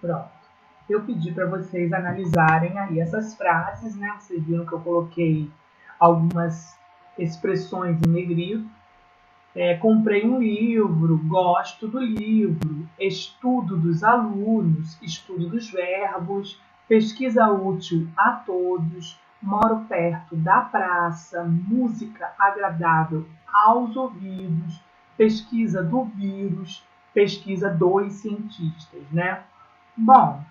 Pronto. Eu pedi para vocês analisarem aí essas frases, né? Vocês viram que eu coloquei algumas expressões em negrito. Comprei um livro, gosto do livro, estudo dos alunos, estudo dos verbos, pesquisa útil a todos, moro perto da praça, música agradável aos ouvidos, pesquisa do vírus, pesquisa dos cientistas, né? Bom,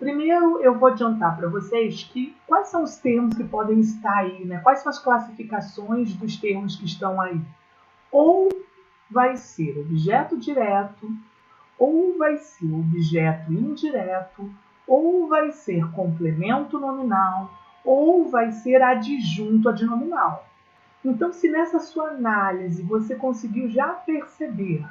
primeiro eu vou adiantar para vocês que quais são os termos que podem estar aí, né? Quais são as classificações dos termos que estão aí? Ou vai ser objeto direto, ou vai ser objeto indireto, ou vai ser complemento nominal, ou vai ser adjunto adnominal. Então, se nessa sua análise você conseguiu já perceber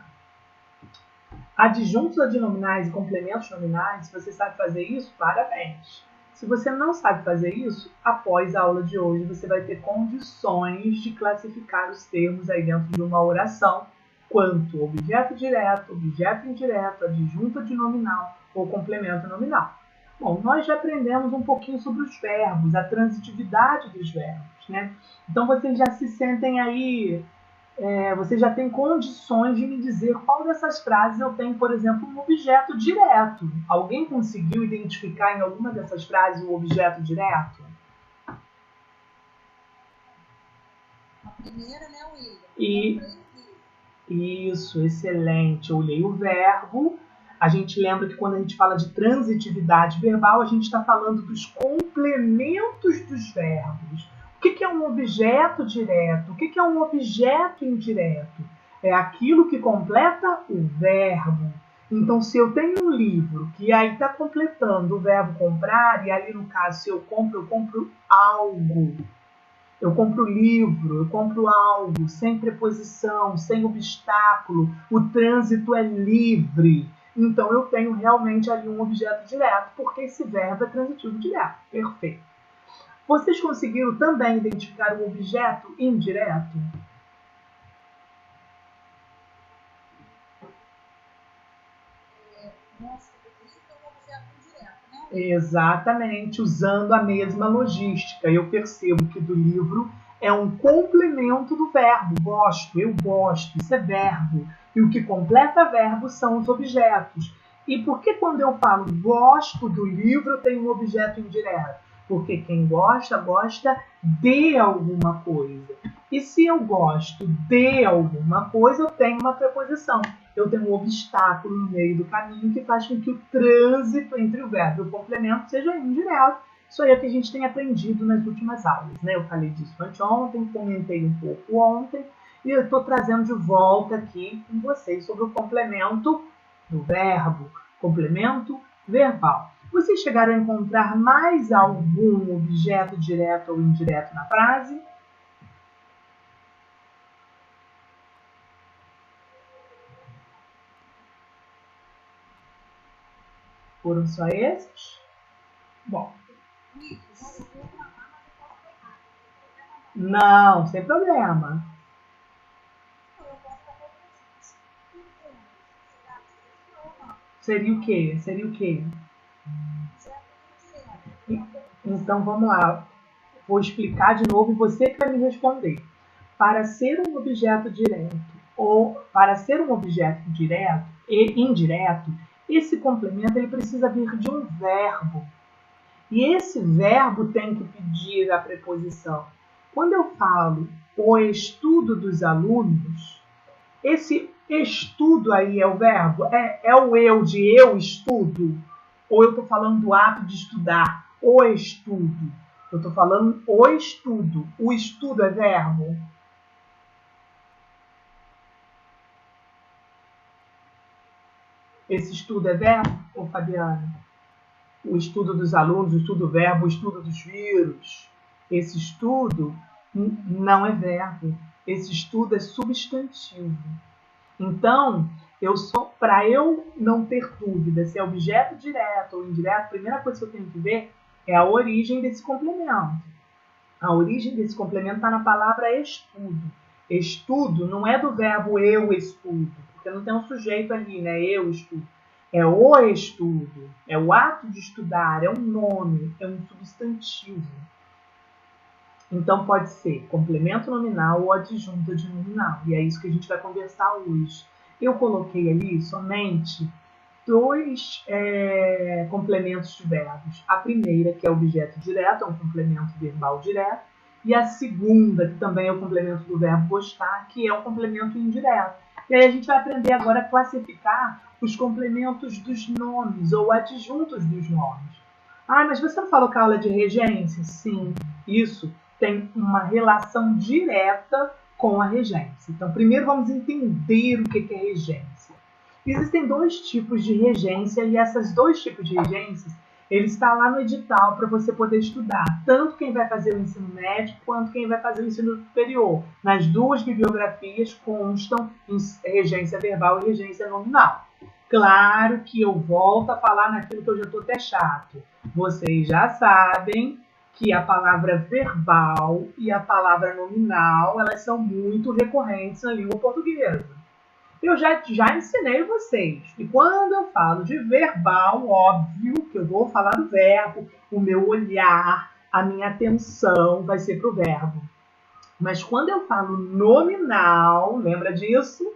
adjuntos adnominais e complementos nominais, se você sabe fazer isso, parabéns. Se você não sabe fazer isso, após a aula de hoje você vai ter condições de classificar os termos aí dentro de uma oração, quanto objeto direto, objeto indireto, adjunto adnominal ou complemento nominal. Bom, nós já aprendemos um pouquinho sobre os verbos, a transitividade dos verbos, né? Então vocês já se sentem aí você já tem condições de me dizer qual dessas frases eu tenho, por exemplo, um objeto direto. Alguém conseguiu identificar em alguma dessas frases um objeto direto? A primeira, né, William? Isso, excelente. Eu olhei o verbo. A gente lembra que quando a gente fala de transitividade verbal, a gente está falando dos complementos dos verbos. O que é um objeto direto? O que é um objeto indireto? É aquilo que completa o verbo. Então, se eu tenho um livro que aí está completando o verbo comprar, e ali no caso, se eu compro algo. Eu compro livro, eu compro algo, sem preposição, sem obstáculo, o trânsito é livre. Então, eu tenho realmente ali um objeto direto, porque esse verbo é transitivo direto. Perfeito. Vocês conseguiram também identificar o objeto indireto? Exatamente, usando a mesma logística. Eu percebo que do livro é um complemento do verbo. Gosto, eu gosto, isso é verbo. E o que completa verbo são os objetos. E por que quando eu falo gosto do livro, eu tenho um objeto indireto? Porque quem gosta, gosta de alguma coisa. E se eu gosto de alguma coisa, eu tenho uma preposição. Eu tenho um obstáculo no meio do caminho que faz com que o trânsito entre o verbo e o complemento seja indireto. Isso aí é o que a gente tem aprendido nas últimas aulas, né? Eu falei disso anteontem, comentei um pouco ontem, e eu estou trazendo de volta aqui com vocês sobre o complemento do verbo, complemento verbal. Vocês chegaram a encontrar mais algum objeto direto ou indireto na frase? Foram só esses? Bom. Não, sem problema. Seria o quê? Seria o quê? Então vamos lá. Vou explicar de novo e você que vai me responder. Para ser um objeto direto ou para ser um objeto direto e indireto, esse complemento ele precisa vir de um verbo. E esse verbo tem que pedir a preposição. Quando eu falo o estudo dos alunos, esse estudo aí é o verbo? É o eu de eu estudo? Ou eu estou falando do ato de estudar? O estudo. Eu estou falando o estudo. O estudo é verbo? Esse estudo é verbo, ô Fabiana? O estudo dos alunos, o estudo verbo, o estudo dos vírus. Esse estudo não é verbo. Esse estudo é substantivo. Então, para eu não ter dúvida se é objeto direto ou indireto, a primeira coisa que eu tenho que ver é a origem desse complemento. A origem desse complemento está na palavra estudo. Estudo não é do verbo eu estudo, porque não tem um sujeito ali, né? Eu estudo. é o estudo, é o ato de estudar, é um nome, é um substantivo. Então pode ser complemento nominal ou adjunta de nominal. E é isso que a gente vai conversar hoje. Eu coloquei ali somente dois complementos de verbos. A primeira, que é objeto direto, é um complemento verbal direto. E a segunda, que também é o complemento do verbo gostar, que é um complemento indireto. E aí a gente vai aprender agora a classificar os complementos dos nomes ou adjuntos dos nomes. Ah, mas você não falou que a aula é de regência? Sim, isso tem uma relação direta com a regência. Então, primeiro vamos entender o que é regência. Existem dois tipos de regência e esses dois tipos de regências, ele está lá no edital para você poder estudar, tanto quem vai fazer o ensino médio quanto quem vai fazer o ensino superior. Nas duas bibliografias constam regência verbal e regência nominal. Claro que eu volto a falar naquilo que eu já estou até chato. Vocês já sabem que a palavra verbal e a palavra nominal, elas são muito recorrentes na língua portuguesa. Eu já ensinei vocês que quando eu falo de verbal, óbvio que eu vou falar do verbo, o meu olhar, a minha atenção vai ser para o verbo. Mas quando eu falo nominal, lembra disso?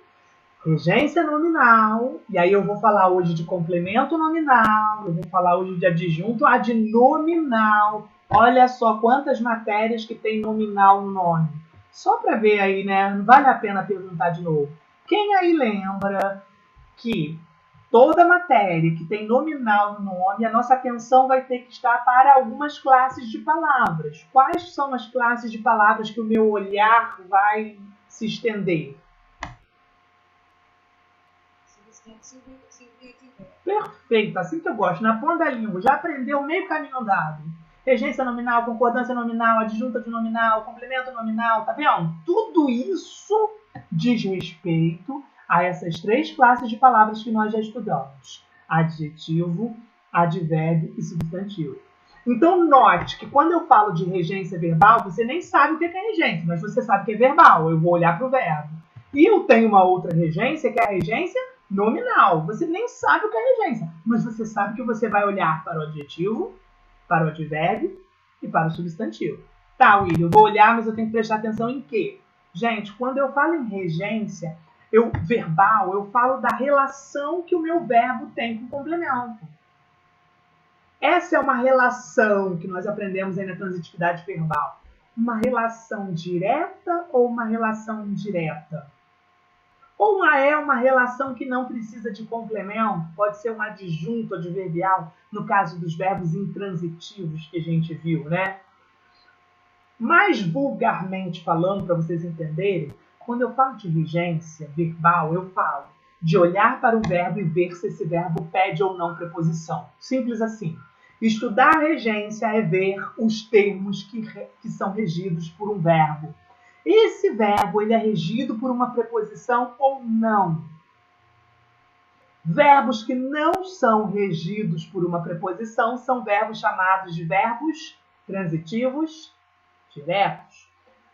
Regência nominal, e aí eu vou falar hoje de complemento nominal, eu vou falar hoje de adjunto adnominal. Olha só quantas matérias que tem nominal no nome. Só para ver aí, né? Não vale a pena perguntar de novo. Quem aí lembra que toda matéria que tem nominal no nome, a nossa atenção vai ter que estar para algumas classes de palavras. Quais são as classes de palavras que o meu olhar vai se estender? Perfeito, assim que eu gosto, na ponta da língua. Já aprendeu meio caminho andado. Regência nominal, concordância nominal, adjunta de nominal, complemento nominal, tá vendo? Tudo isso diz respeito a essas três classes de palavras que nós já estudamos: adjetivo, advérbio e substantivo. Então, note que quando eu falo de regência verbal, você nem sabe o que é regência, mas você sabe que é verbal. Eu vou olhar para o verbo. E eu tenho uma outra regência, que é a regência nominal. Você nem sabe o que é regência, mas você sabe que você vai olhar para o adjetivo, para o advérbio e para o substantivo. Tá, William, eu vou olhar, mas eu tenho que prestar atenção em quê? Gente, quando eu falo em regência, verbal, eu falo da relação que o meu verbo tem com o complemento. Essa é uma relação que nós aprendemos aí na transitividade verbal. Uma relação direta ou uma relação indireta? Ou é uma relação que não precisa de complemento, pode ser um adjunto adverbial, no caso dos verbos intransitivos que a gente viu, né? Mais vulgarmente falando, para vocês entenderem, quando eu falo de regência verbal, eu falo de olhar para o verbo e ver se esse verbo pede ou não preposição. Simples assim. Estudar regência é ver os termos que são regidos por um verbo. Esse verbo ele é regido por uma preposição ou não? Verbos que não são regidos por uma preposição são verbos chamados de verbos transitivos diretos.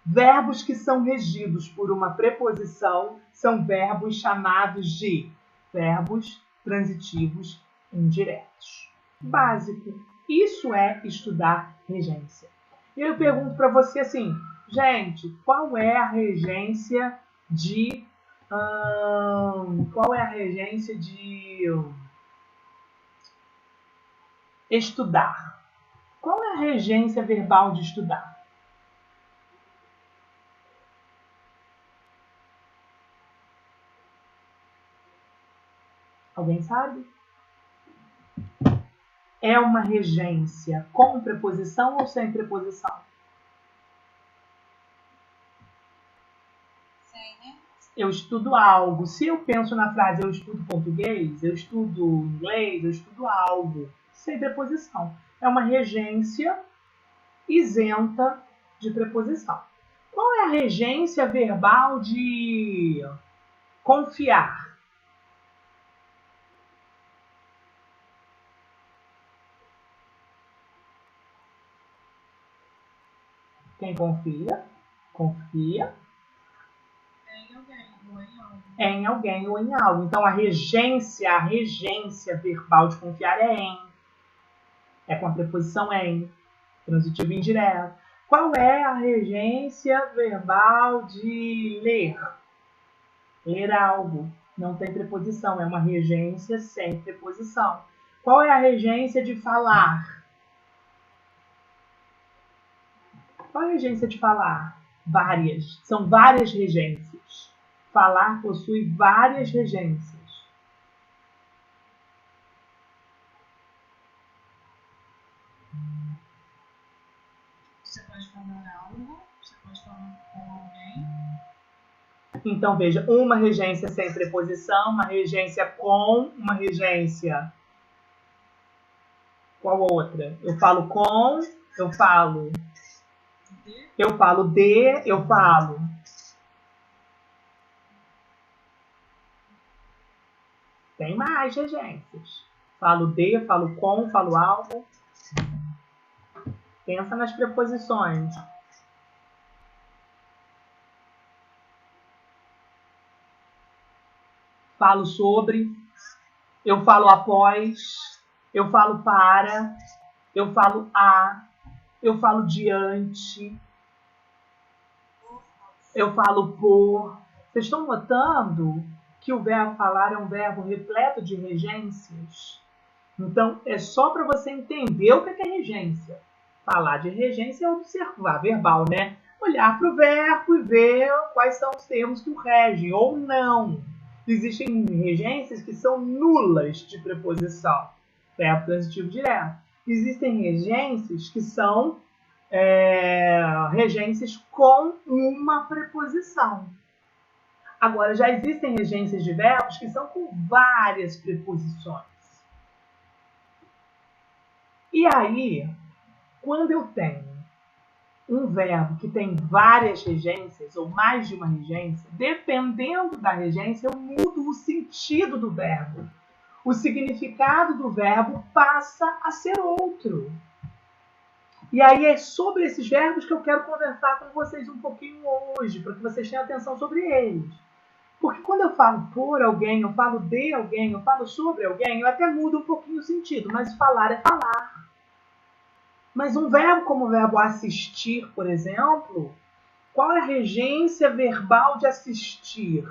Verbos que são regidos por uma preposição são verbos chamados de verbos transitivos indiretos. Básico. Isso é estudar regência. E eu pergunto para você assim, gente, qual é a regência de estudar? Qual é a regência verbal de estudar? Alguém sabe? É uma regência com preposição ou sem preposição? Sem, né? Eu estudo algo. Se eu penso na frase eu estudo português, eu estudo inglês, eu estudo algo. Sem preposição. É uma regência isenta de preposição. Qual é a regência verbal de confiar? Quem confia? Confia. em alguém ou em algo. Então, a regência verbal de confiar é em. É com a preposição em, transitivo indireto. Qual é a regência verbal de ler? Ler algo. Não tem preposição, é uma regência sem preposição. Qual é a regência de falar? Qual é a regência de falar? Várias. São várias regências. Falar possui várias regências. Você pode falar algo, você pode falar com alguém. Então, veja, uma regência sem preposição, uma regência com, uma regência... Qual outra? Eu falo com, eu falo... Eu falo de, eu falo... Tem mais regências. Falo de, falo com, falo algo. Pensa nas preposições. Falo sobre, eu falo após, eu falo para, eu falo a, eu falo diante, eu falo por. Vocês estão notando que o verbo falar é um verbo repleto de regências? Então, é só para você entender o que é regência. Falar de regência é observar, verbal, né? Olhar para o verbo e ver quais são os termos que o regem, ou não. Existem regências que são nulas de preposição, verbo transitivo direto. Existem regências que são regências com uma preposição. Agora, já existem regências de verbos que são com várias preposições. E aí, quando eu tenho um verbo que tem várias regências, ou mais de uma regência, dependendo da regência, eu mudo o sentido do verbo. O significado do verbo passa a ser outro. E aí é sobre esses verbos que eu quero conversar com vocês um pouquinho hoje, para que vocês tenham atenção sobre eles. Porque quando eu falo por alguém, eu falo de alguém, eu falo sobre alguém, eu até mudo um pouquinho o sentido, mas falar é falar. Mas um verbo como o verbo assistir, por exemplo, qual é a regência verbal de assistir?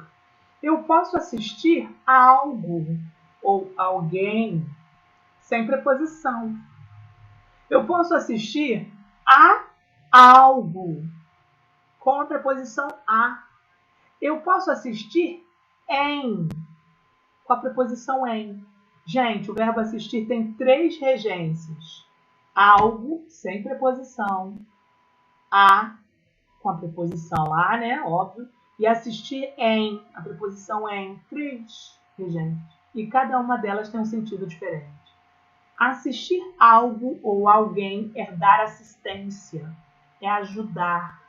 Eu posso assistir a algo ou alguém sem preposição. Eu posso assistir a algo com a preposição a. Eu posso assistir em com a preposição em. Gente, o verbo assistir tem 3 regências. Algo sem preposição, a com a preposição a, né, óbvio, e assistir em, a preposição em, 3 regências. E cada uma delas tem um sentido diferente. Assistir algo ou alguém é dar assistência, é ajudar.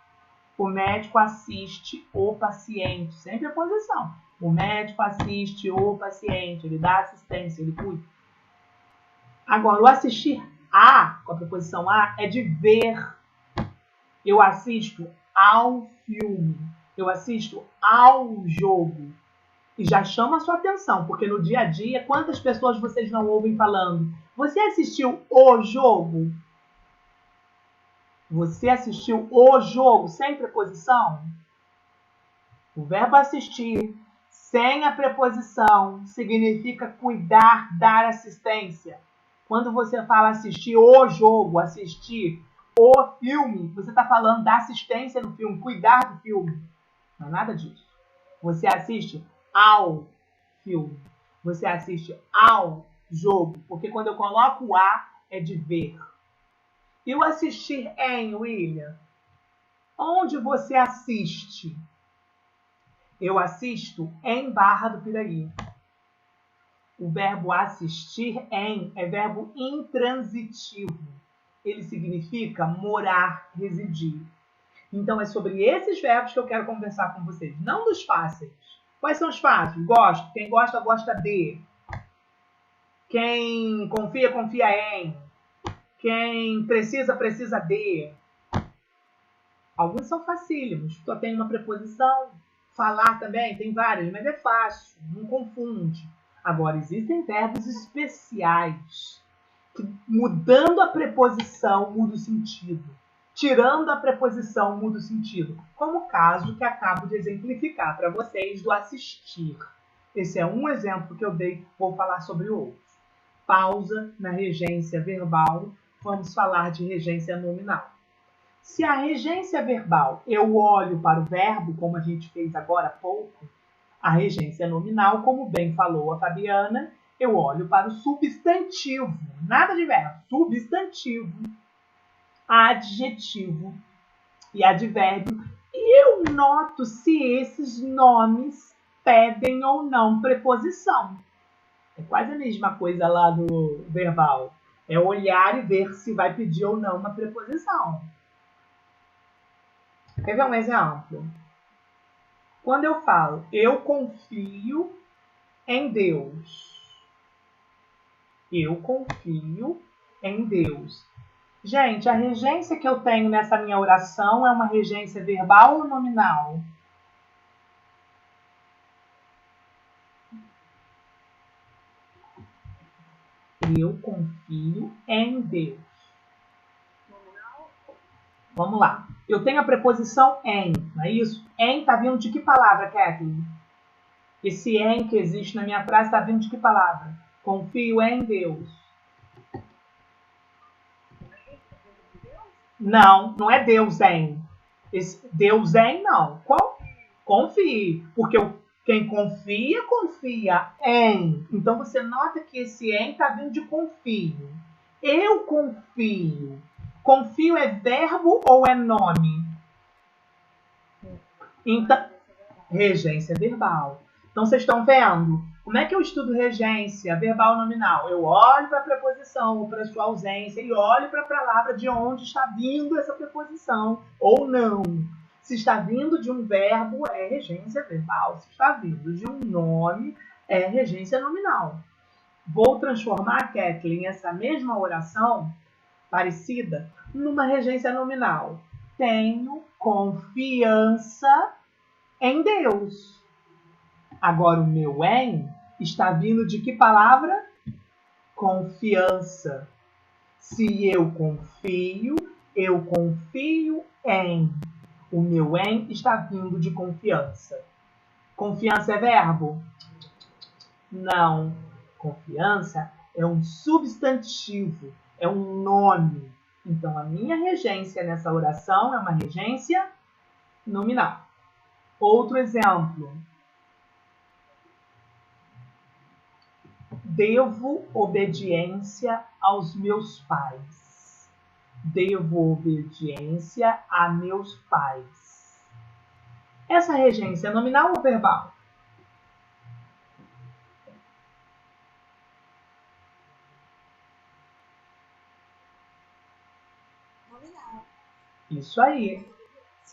O médico assiste o paciente, sem preposição. O médico assiste o paciente, ele dá assistência, ele cuida. Agora, o assistir a, com a preposição a, é de ver. Eu assisto ao filme, eu assisto ao jogo. E já chama a sua atenção, porque no dia a dia, quantas pessoas vocês não ouvem falando? Você assistiu o jogo? Você assistiu o jogo sem preposição? O verbo assistir sem a preposição significa cuidar, dar assistência. Quando você fala assistir o jogo, assistir o filme, você está falando da assistência no filme, cuidar do filme. Não é nada disso. Você assiste ao filme. Você assiste ao jogo. Porque quando eu coloco o a, é de ver. E o assistir em, William? Onde você assiste? Eu assisto em Barra do Piraí. O verbo assistir em é verbo intransitivo. Ele significa morar, residir. Então é sobre esses verbos que eu quero conversar com vocês. Não dos fáceis. Quais são os fáceis? Gosto. Quem gosta, gosta de. Quem confia, confia em. Quem precisa, precisa de. Alguns são facílimos. Só tem uma preposição. Falar também tem várias, mas é fácil, não confunde. Agora, existem verbos especiais que, mudando a preposição, muda o sentido. Tirando a preposição, muda o sentido. Como o caso que acabo de exemplificar para vocês do assistir. Esse é um exemplo que eu dei, vou falar sobre outros. Pausa na regência verbal, vamos falar de regência nominal. Se a regência verbal eu olho para o verbo, como a gente fez agora há pouco, a regência nominal, como bem falou a Fabiana, eu olho para o substantivo, nada de verbo, substantivo, adjetivo e advérbio, e eu noto se esses nomes pedem ou não preposição. É quase a mesma coisa lá do verbal. É olhar e ver se vai pedir ou não uma preposição. Quer ver um exemplo? Quando eu falo, eu confio em Deus. Eu confio em Deus. Gente, a regência que eu tenho nessa minha oração é uma regência verbal ou nominal? Eu confio em Deus. Vamos lá. Eu tenho a preposição em, não é isso? Em está vindo de que palavra, Kathleen? Esse em que existe na minha frase está vindo de que palavra? Confio em Deus. Não, não é Deus em. Esse Deus em, não. Qual? Confie. Porque quem confia, confia em. Então você nota que esse em está vindo de confio. Eu confio. Confio é verbo ou é nome? Então, regência verbal. Então, vocês estão vendo? Como é que eu estudo regência verbal nominal? Eu olho para a preposição ou para a sua ausência e olho para a palavra de onde está vindo essa preposição ou não. Se está vindo de um verbo, é regência verbal. Se está vindo de um nome, é regência nominal. Vou transformar, Kathleen, essa mesma oração parecida numa regência nominal. Tenho confiança em Deus. Agora o meu em está vindo de que palavra? Confiança. Se eu confio em. O meu em está vindo de confiança. Confiança é verbo? Não. Confiança é um substantivo, é um nome. Então, a minha regência nessa oração é uma regência nominal. Outro exemplo. Devo obediência aos meus pais. Devo obediência a meus pais. Essa regência é nominal ou verbal? Nominal. Isso aí.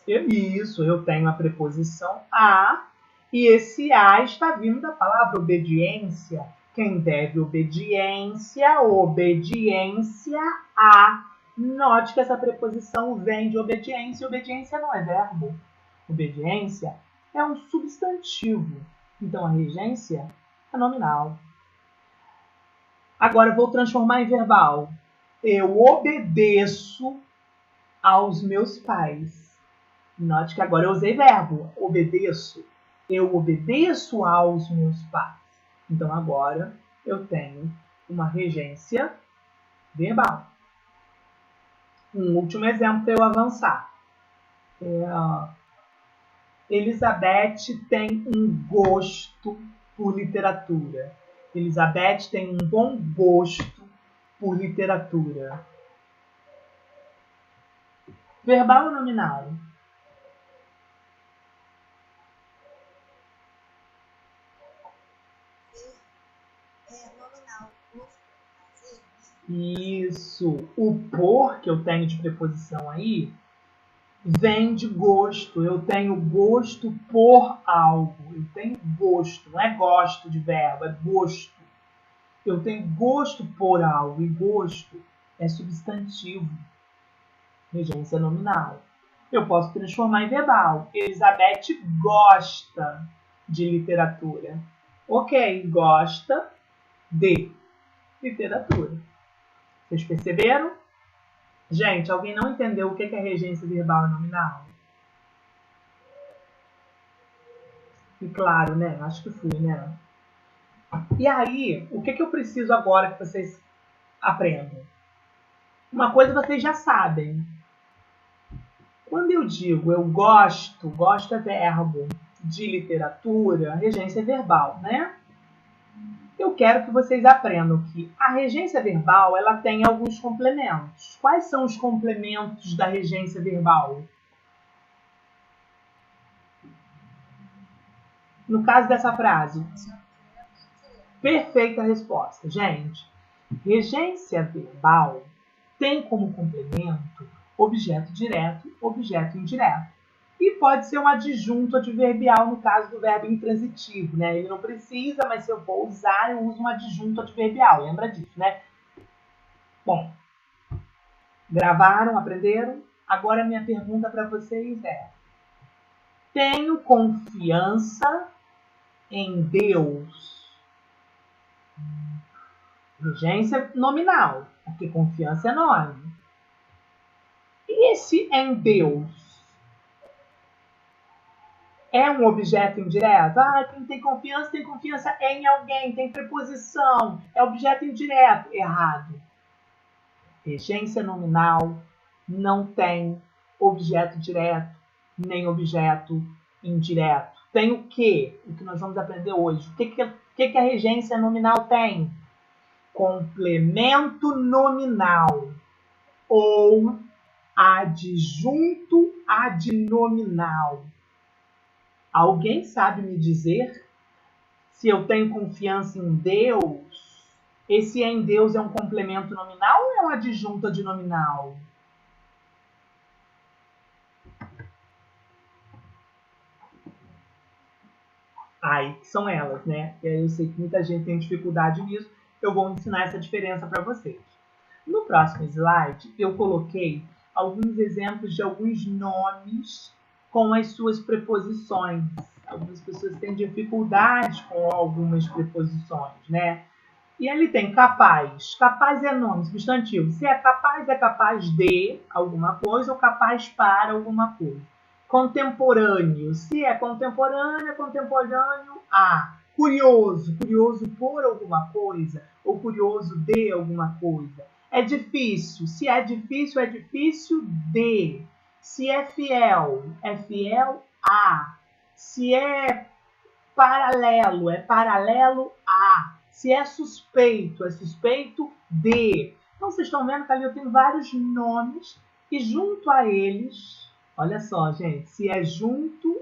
Eu tenho a preposição a e esse a está vindo da palavra obediência. Quem deve obediência, obediência a. Note que essa preposição vem de obediência. Obediência não é verbo. Obediência é um substantivo. Então, a regência é nominal. Agora, eu vou transformar em verbal. Eu obedeço aos meus pais. Note que agora eu usei verbo. Obedeço. Eu obedeço aos meus pais. Então, agora eu tenho uma regência verbal. Um último exemplo para eu avançar. Elizabeth tem um gosto por literatura. Elizabeth tem um bom gosto por literatura. Verbal ou nominal? Nominal. Isso. O por que eu tenho de preposição aí vem de gosto. Eu tenho gosto por algo. Eu tenho gosto. Não é gosto de verbo, é gosto. Eu tenho gosto por algo. E gosto é substantivo. Regência nominal. Eu posso transformar em verbal. Elizabeth gosta de literatura. Ok, gosta de literatura. Vocês perceberam? Gente, alguém não entendeu o que é regência verbal e nominal? E claro, né? Acho que fui, né? E aí, o que eu preciso agora que vocês aprendam? Uma coisa vocês já sabem. Quando eu digo eu gosto é verbo, de literatura, regência verbal, né? Eu quero que vocês aprendam que a regência verbal ela tem alguns complementos. Quais são os complementos da regência verbal? No caso dessa frase, perfeita resposta. Gente, regência verbal tem como complemento objeto direto, objeto indireto. E pode ser um adjunto adverbial no caso do verbo intransitivo, né? Ele não precisa, mas se eu for usar, eu uso um adjunto adverbial. Lembra disso, né? Bom, gravaram, aprenderam? Agora minha pergunta para vocês é: tenho confiança em Deus? Regência nominal, porque confiança é nome. E esse em Deus? É um objeto indireto? Ah, quem tem confiança em alguém, tem preposição, é objeto indireto. Errado. Regência nominal não tem objeto direto, nem objeto indireto. Tem o quê? O que nós vamos aprender hoje. O que a regência nominal tem? Complemento nominal ou adjunto adnominal. Alguém sabe me dizer se eu tenho confiança em Deus? Esse em Deus é um complemento nominal ou é um adjunto adnominal? Aí que são elas, né? E aí eu sei que muita gente tem dificuldade nisso. Eu vou ensinar essa diferença para vocês. No próximo slide, eu coloquei alguns exemplos de alguns nomes com as suas preposições. Algumas pessoas têm dificuldade com algumas preposições, né? E ele tem capaz. Capaz é nome, substantivo. Se é capaz de alguma coisa ou capaz para alguma coisa. Contemporâneo. Se é contemporâneo, é contemporâneo a. Curioso. Curioso por alguma coisa ou curioso de alguma coisa. É difícil. Se é difícil de. Se é fiel a. Se é paralelo a. Se é suspeito de. Então, vocês estão vendo que ali eu tenho vários nomes e junto a eles, olha só, gente, se é junto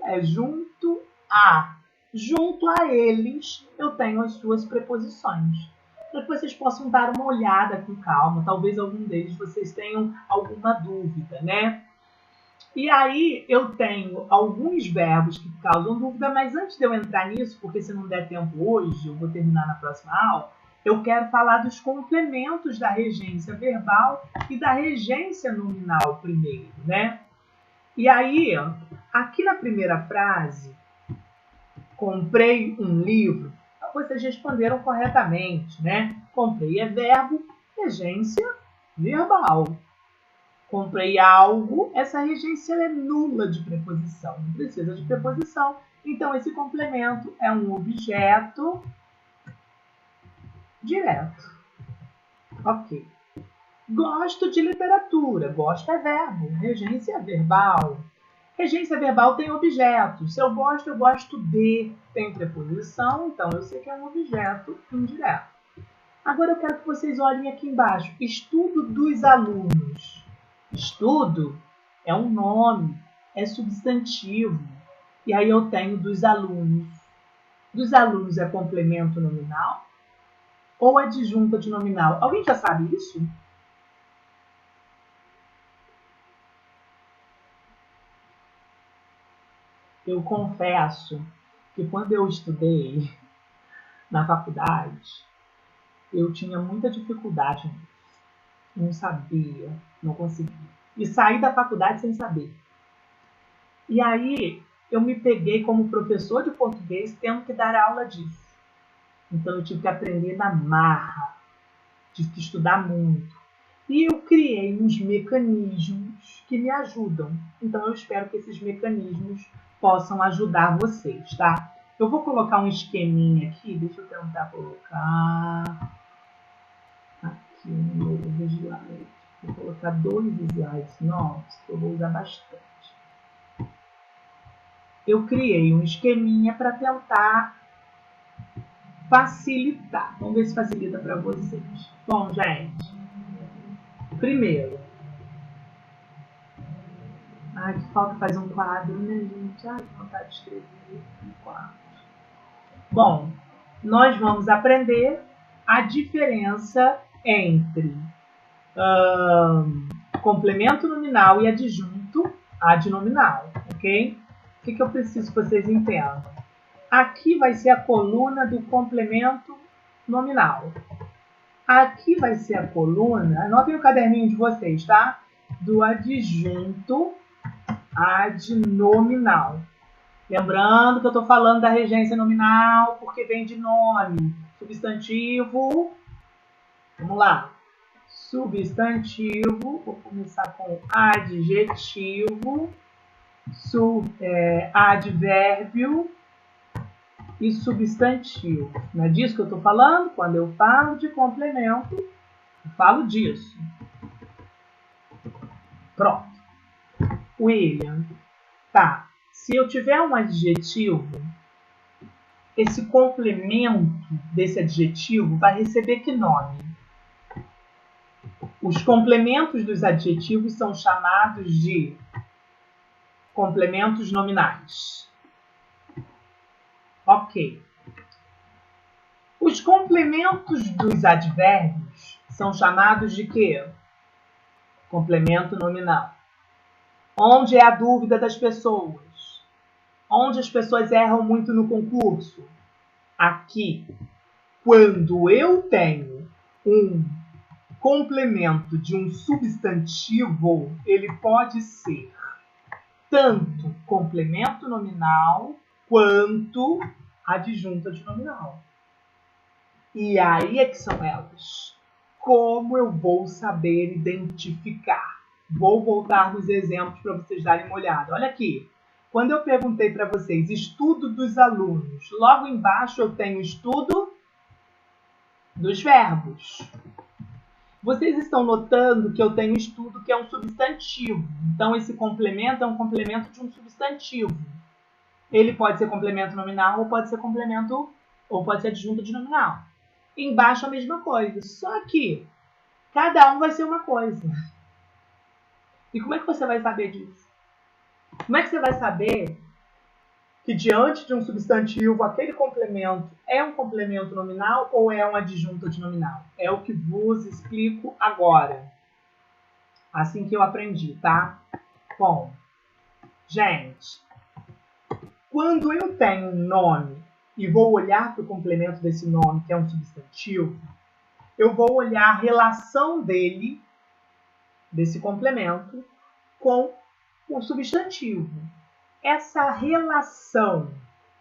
a. Junto a eles, eu tenho as suas preposições. Para que vocês possam dar uma olhada com calma. Talvez algum deles vocês tenham alguma dúvida, né? E aí eu tenho alguns verbos que causam dúvida, mas antes de eu entrar nisso, porque se não der tempo hoje, eu vou terminar na próxima aula, eu quero falar dos complementos da regência verbal e da regência nominal primeiro, né? E aí, aqui na primeira frase, comprei um livro, vocês responderam corretamente, né? Comprei é verbo, regência verbal. Comprei algo, essa regência é nula de preposição, não precisa de preposição. Então, esse complemento é um objeto direto. Ok. Gosto de literatura. Gosto é verbo. Regência é verbal. Regência verbal tem objeto. Se eu gosto de. Tem preposição, então eu sei que é um objeto indireto. Agora eu quero que vocês olhem aqui embaixo. Estudo dos alunos. Estudo é um nome, é substantivo. E aí eu tenho dos alunos. Dos alunos é complemento nominal ou adjunto adnominal? Alguém já sabe isso? Eu confesso que quando eu estudei na faculdade, eu tinha muita dificuldade nisso. Não sabia, não conseguia. E saí da faculdade sem saber. E aí eu me peguei como professor de português tendo que dar aula disso. Então eu tive que aprender na marra, tive que estudar muito. E eu criei uns mecanismos que me ajudam. Então eu espero que esses mecanismos possam ajudar vocês, tá? Eu vou colocar um esqueminha aqui, deixa eu tentar colocar aqui no meu slide. Vou colocar 2 slides novos, que eu vou usar bastante. Eu criei um esqueminha para tentar facilitar. Vamos ver se facilita para vocês. Bom, gente, primeiro, que falta fazer um quadro, né, gente? Que vontade de escrever um quadro. Bom, nós vamos aprender a diferença entre complemento nominal e adjunto adnominal, ok? O que eu preciso que vocês entendam? Aqui vai ser a coluna do complemento nominal. Aqui vai ser a coluna, anotem o caderninho de vocês, tá? Do adjunto adnominal. Lembrando que eu estou falando da regência nominal porque vem de nome. Substantivo, vamos lá. Substantivo, vou começar com adjetivo, advérbio e substantivo. Não é disso que eu estou falando? Quando eu falo de complemento, eu falo disso. Pronto. William. Tá. Se eu tiver um adjetivo, esse complemento desse adjetivo vai receber que nome? Os complementos dos adjetivos são chamados de complementos nominais. Ok. Os complementos dos advérbios são chamados de quê? Complemento nominal. Onde é a dúvida das pessoas? Onde as pessoas erram muito no concurso? Aqui. Quando eu tenho um complemento de um substantivo, ele pode ser tanto complemento nominal quanto adjunto adnominal. E aí é que são elas. Como eu vou saber identificar? Vou voltar nos exemplos para vocês darem uma olhada. Olha aqui. Quando eu perguntei para vocês estudo dos alunos, logo embaixo eu tenho estudo dos verbos. Vocês estão notando que eu tenho estudo que é um substantivo. Então, esse complemento é um complemento de um substantivo. Ele pode ser complemento nominal ou pode ser complemento ou pode ser adjunto adnominal. Embaixo a mesma coisa, só que cada um vai ser uma coisa. E como é que você vai saber disso? Como é que você vai saber que diante de um substantivo, aquele complemento é um complemento nominal ou é um adjunto adnominal? É o que vos explico agora. Assim que eu aprendi, tá? Bom, gente, quando eu tenho um nome e vou olhar para o complemento desse nome, que é um substantivo, eu vou olhar a relação dele, desse complemento, com o substantivo. Essa relação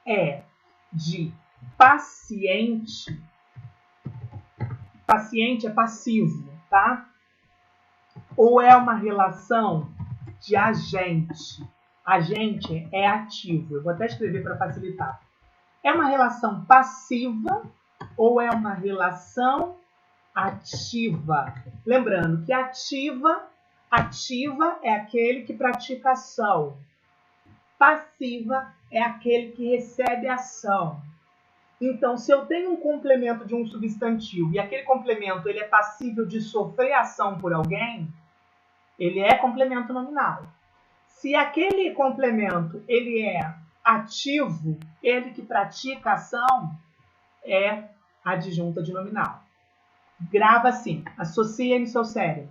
é de paciente. Paciente é passivo, tá? Ou é uma relação de agente. Agente é ativo. Eu vou até escrever para facilitar. É uma relação passiva ou é uma relação ativa? Lembrando que ativa é aquele que pratica ação. Passiva é aquele que recebe ação. Então, se eu tenho um complemento de um substantivo e aquele complemento ele é passível de sofrer ação por alguém, ele é complemento nominal. Se aquele complemento ele é ativo, ele que pratica ação, é adjunto adnominal. Grava assim, associa no seu cérebro.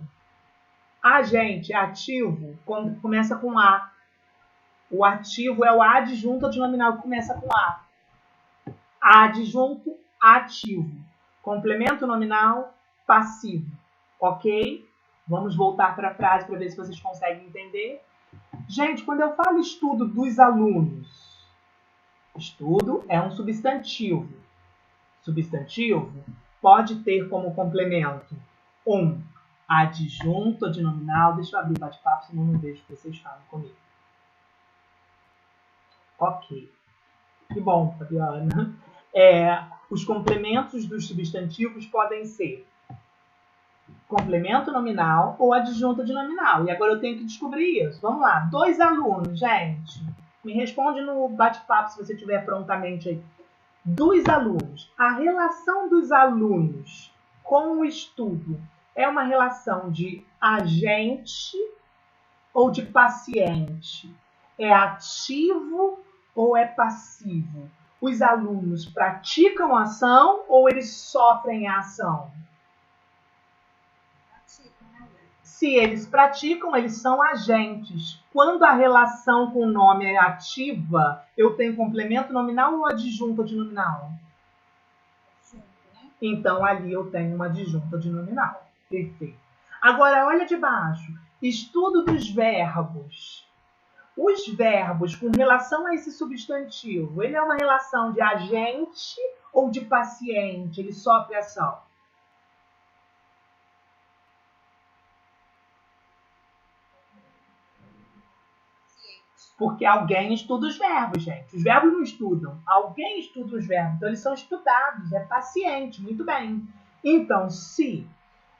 Agente ativo, quando começa com A. O ativo é o adjunto adnominal que começa com A. Adjunto, ativo. Complemento nominal, passivo. Ok? Vamos voltar para a frase para ver se vocês conseguem entender. Gente, quando eu falo estudo dos alunos, estudo é um substantivo. Substantivo pode ter como complemento um adjunto adnominal. Deixa eu abrir o bate-papo, senão não vejo o que vocês falam comigo. Ok. Que bom, Fabiana. Os complementos dos substantivos podem ser complemento nominal ou adjunto adnominal. E agora eu tenho que descobrir isso. Vamos lá. 2 alunos, gente. Me responde no bate-papo se você estiver prontamente aí. 2 alunos. A relação dos alunos com o estudo é uma relação de agente ou de paciente? É ativo ou é passivo? Os alunos praticam ação ou eles sofrem a ação? Se eles praticam, eles são agentes. Quando a relação com o nome é ativa, eu tenho complemento nominal ou adjunto adnominal? Então, ali eu tenho uma adjunta adnominal. Perfeito. Agora, olha de baixo. Estudo dos verbos. Os verbos com relação a esse substantivo, ele é uma relação de agente ou de paciente? Ele sofre ação? Porque alguém estuda os verbos, gente. Os verbos não estudam. Alguém estuda os verbos. Então, eles são estudados. É paciente. Muito bem. Então, se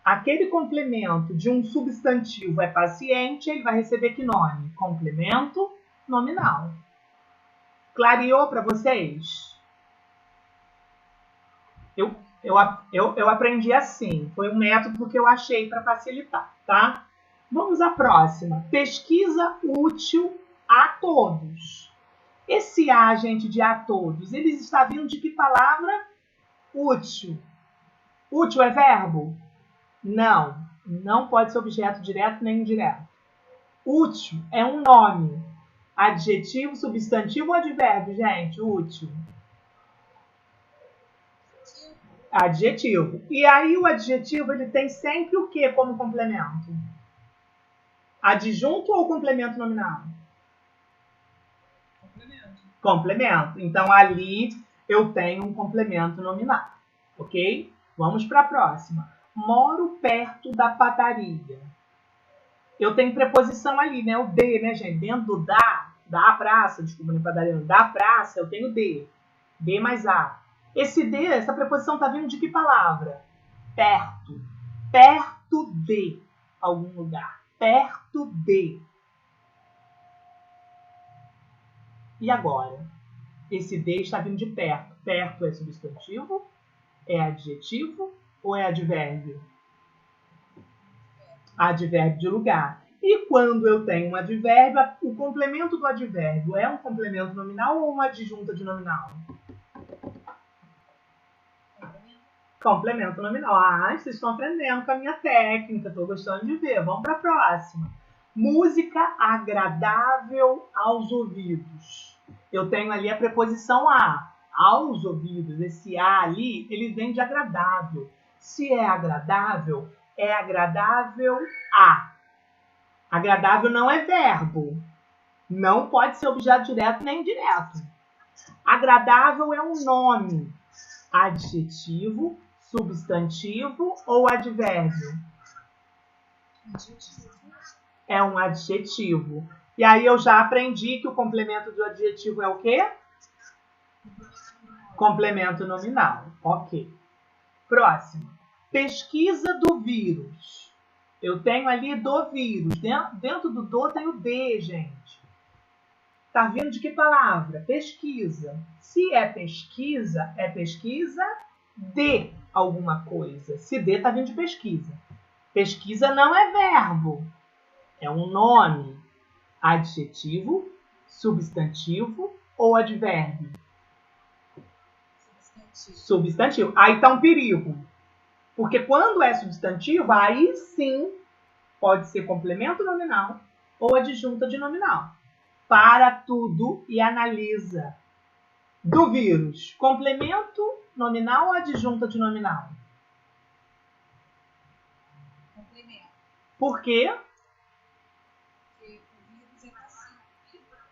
aquele complemento de um substantivo é paciente, ele vai receber que nome? Complemento nominal. Clareou para vocês? Eu aprendi assim. Foi um método que eu achei para facilitar, tá? Vamos à próxima. Pesquisa útil a todos. Esse a, gente, de a todos, ele está vindo de que palavra? Útil. Útil é verbo? Não. Não pode ser objeto direto nem indireto. Útil é um nome. Adjetivo, substantivo ou advérbio, gente? Útil. Adjetivo. E aí o adjetivo ele tem sempre o que como complemento? Adjunto ou complemento nominal? Complemento. Então, ali eu tenho um complemento nominal. Ok? Vamos para a próxima. Moro perto da padaria. Eu tenho preposição ali, né? O de, né, gente? Dentro do da praça, desculpa, não é padaria, da praça, eu tenho de. De mais a. Esse de, essa preposição está vindo de que palavra? Perto. Perto de algum lugar. Perto de. E agora? Esse de está vindo de perto. Perto é substantivo? É adjetivo ou é advérbio? Advérbio de lugar. E quando eu tenho um advérbio, o complemento do advérbio é um complemento nominal ou uma adjunta de nominal? Complemento nominal. Ah, vocês estão aprendendo com a minha técnica. Estou gostando de ver. Vamos para a próxima. Música agradável aos ouvidos. Eu tenho ali a preposição a. Aos ouvidos. Esse a ali, ele vem de agradável. Se é agradável a. Agradável não é verbo. Não pode ser objeto direto nem indireto. Agradável é um nome. Adjetivo, substantivo ou advérbio? É um adjetivo. E aí eu já aprendi que o complemento do adjetivo é o quê? Complemento nominal. Ok. Próximo. Pesquisa do vírus. Eu tenho ali do vírus. Dentro do do tem o de, gente. Tá vindo de que palavra? Pesquisa. Se é pesquisa de alguma coisa. Se de tá vindo de pesquisa. Pesquisa não é verbo. É um nome. Adjetivo, substantivo ou advérbio? Substantivo. Aí tá um perigo. Porque quando é substantivo, aí sim pode ser complemento nominal ou adjunta de nominal. Para tudo e analisa. Do vírus, complemento nominal ou adjunta de nominal? Complemento. Por quê? Porque o vírus é passivo.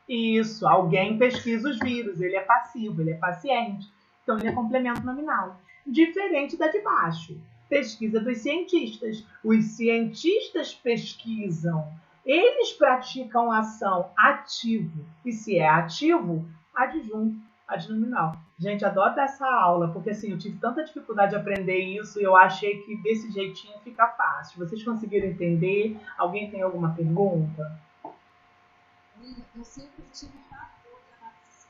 Isso, alguém pesquisa os vírus, ele é passivo, ele é paciente. Então, ele é complemento nominal. Diferente da de baixo. Pesquisa dos cientistas. Os cientistas pesquisam. Eles praticam ação ativo. E se é ativo, adjunto, adnominal. Gente, adoro essa aula, porque assim, eu tive tanta dificuldade de aprender isso e eu achei que desse jeitinho fica fácil. Vocês conseguiram entender? Alguém tem alguma pergunta? Eu sempre tive pavor de análise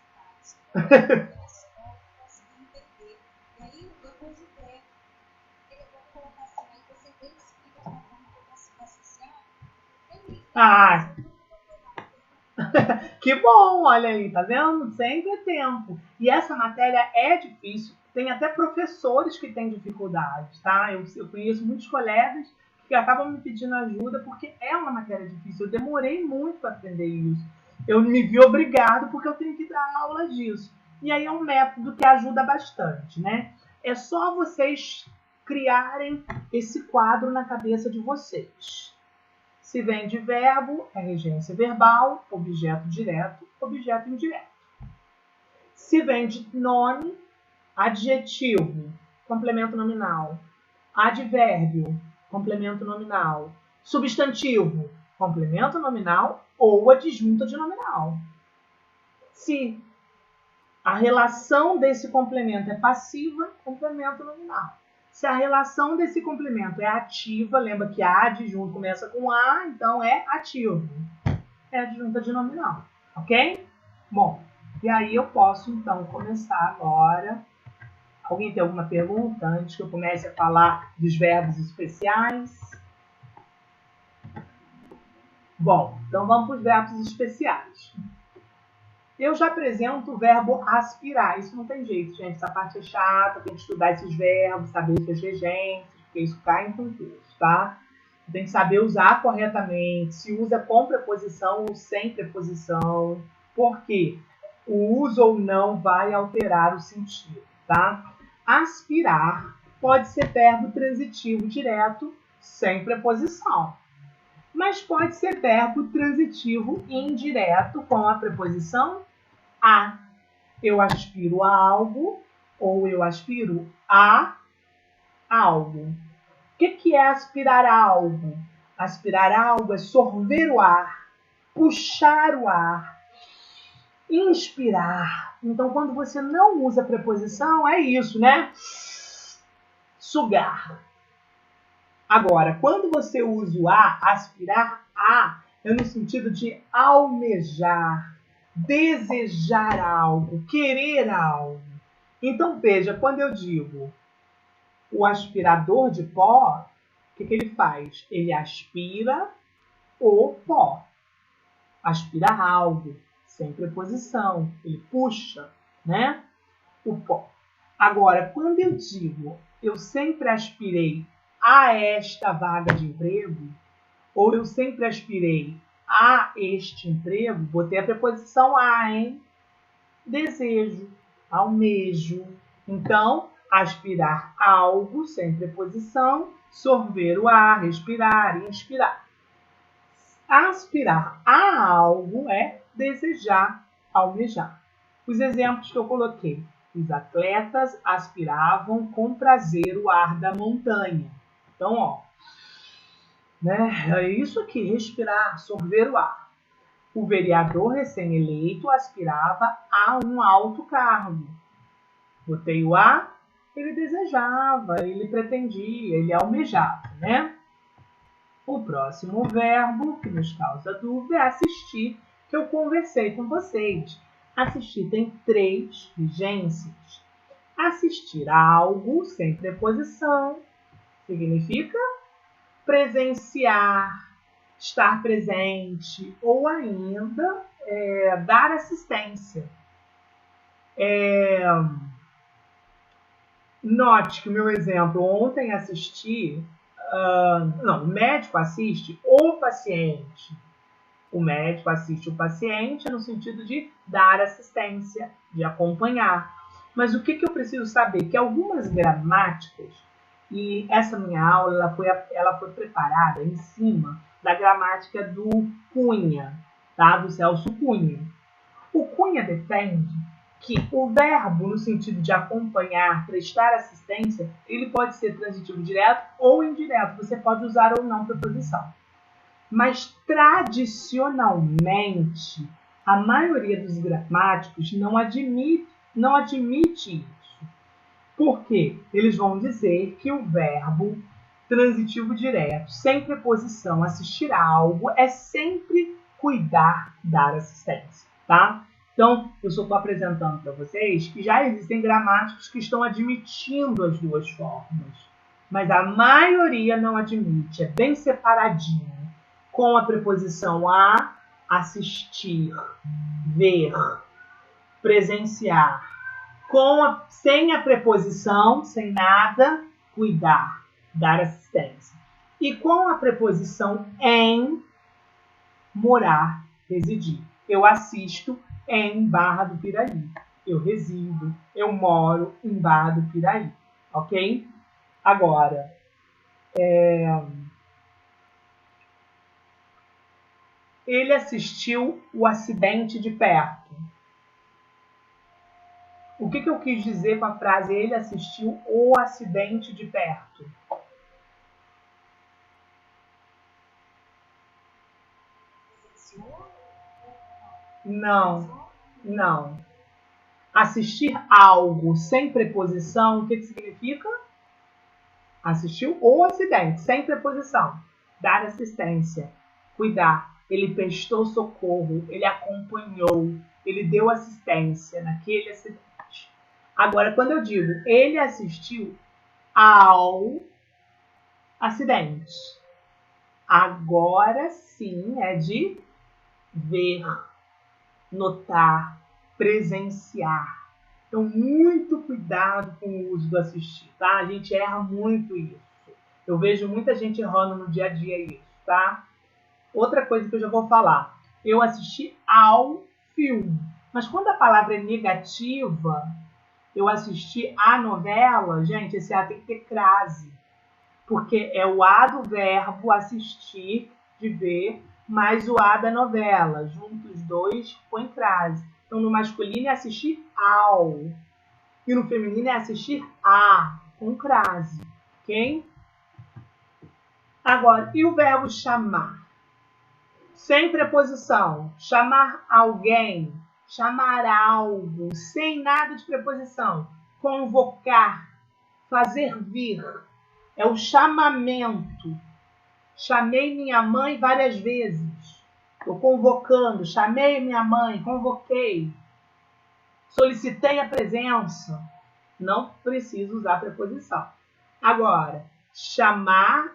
sintática. Eu só consegui entender. E aí, depois de tempo, eu vou colocar assim, aí você explica de uma forma que eu consigo associar. Ah, que bom, olha aí, tá vendo? Sempre é tempo. E essa matéria é difícil. Tem até professores que têm dificuldade, tá? Eu conheço muitos colegas que acabam me pedindo ajuda porque é uma matéria difícil. Eu demorei muito para aprender isso. Eu me vi obrigado porque eu tenho que dar aula disso. E aí é um método que ajuda bastante, né? É só vocês criarem esse quadro na cabeça de vocês. Se vem de verbo, é regência verbal, objeto direto, objeto indireto. Se vem de nome, adjetivo, complemento nominal. Advérbio, complemento nominal. Substantivo, complemento nominal ou adjunta de nominal. Se a relação desse complemento é passiva, complemento nominal. Se a relação desse complemento é ativa, lembra que a adjunto começa com A, então é ativo. É adjunta de nominal, ok? Bom, e aí eu posso então começar agora. Alguém tem alguma pergunta antes que eu comece a falar dos verbos especiais? Bom, então vamos para os verbos especiais. Eu já apresento o verbo aspirar. Isso não tem jeito, gente. Essa parte é chata, tem que estudar esses verbos, saber suas regências, porque isso cai em concurso, tá? Tem que saber usar corretamente, se usa com preposição ou sem preposição, porque o uso ou não vai alterar o sentido, tá? Aspirar pode ser verbo transitivo direto, sem preposição. Mas pode ser verbo transitivo indireto com a preposição a. Eu aspiro a algo ou eu aspiro a algo. O que é aspirar a algo? Aspirar a algo é sorver o ar, puxar o ar, inspirar. Então, quando você não usa preposição, é isso, né? Sugar. Agora, quando você usa o a, aspirar a, é no sentido de almejar, desejar algo, querer algo. Então, veja, quando eu digo o aspirador de pó, o que ele faz? Ele aspira o pó. Aspira algo, sem preposição. Ele puxa, né? O pó. Agora, quando eu digo eu sempre aspirei a esta vaga de emprego, ou eu sempre aspirei a este emprego, botei a preposição a, hein? Desejo, almejo. Então, aspirar algo sem preposição, sorver o ar, respirar, inspirar. Aspirar a algo é desejar, almejar. Os exemplos que eu coloquei. Os atletas aspiravam com prazer o ar da montanha. Então, ó, né, é isso aqui, respirar, sorver o ar. O vereador recém-eleito aspirava a um alto cargo. Botei o a, ele desejava, ele pretendia, ele almejava, né? O próximo verbo que nos causa dúvida é assistir, que eu conversei com vocês. Assistir tem 3 vigências. Assistir a algo sem preposição significa presenciar, estar presente ou ainda dar assistência. Note que o meu exemplo, ontem assisti, o médico assiste o paciente. O médico assiste o paciente no sentido de dar assistência, de acompanhar. Mas o que eu preciso saber? Que algumas gramáticas, e essa minha aula ela foi preparada em cima da gramática do Cunha, tá? Do Celso Cunha. O Cunha defende que o verbo, no sentido de acompanhar, prestar assistência, ele pode ser transitivo direto ou indireto. Você pode usar ou não preposição. Mas, tradicionalmente, a maioria dos gramáticos não admite isso. Por quê? Eles vão dizer que o verbo transitivo direto, sem preposição, assistir a algo, é sempre cuidar, dar assistência, tá? Então, eu só estou apresentando para vocês que já existem gramáticos que estão admitindo as duas formas, mas a maioria não admite, é bem separadinho, com a preposição a, assistir, ver, presenciar, sem a preposição, sem nada, cuidar, dar assistência. E com a preposição em, morar, residir. Eu assisto em Barra do Piraí. Eu resido, eu moro em Barra do Piraí. Ok? Agora, ele assistiu o acidente de perto. O que eu quis dizer com a frase ele assistiu o acidente de perto? Não, não. Assistir algo sem preposição, o que significa? Assistiu o acidente, sem preposição. Dar assistência, cuidar. Ele prestou socorro, ele acompanhou, ele deu assistência naquele acidente. Agora, quando eu digo ele assistiu ao acidente, agora sim é de ver, notar, presenciar. Então, muito cuidado com o uso do assistir, tá? A gente erra muito isso. Eu vejo muita gente errando no dia a dia isso, tá? Outra coisa que eu já vou falar. Eu assisti ao filme. Mas quando a palavra é negativa, eu assisti à novela, gente, esse A tem que ter crase. Porque é o A do verbo assistir, de ver, mais o A da novela. Juntos os dois, põe crase. Então, no masculino é assistir ao. E no feminino é assistir a, com crase. Ok? Agora, e o verbo chamar? Sem preposição. Chamar alguém. Chamar algo. Sem nada de preposição. Convocar. Fazer vir. É o chamamento. Chamei minha mãe várias vezes. Estou convocando. Chamei minha mãe. Convoquei. Solicitei a presença. Não preciso usar preposição. Agora, chamar,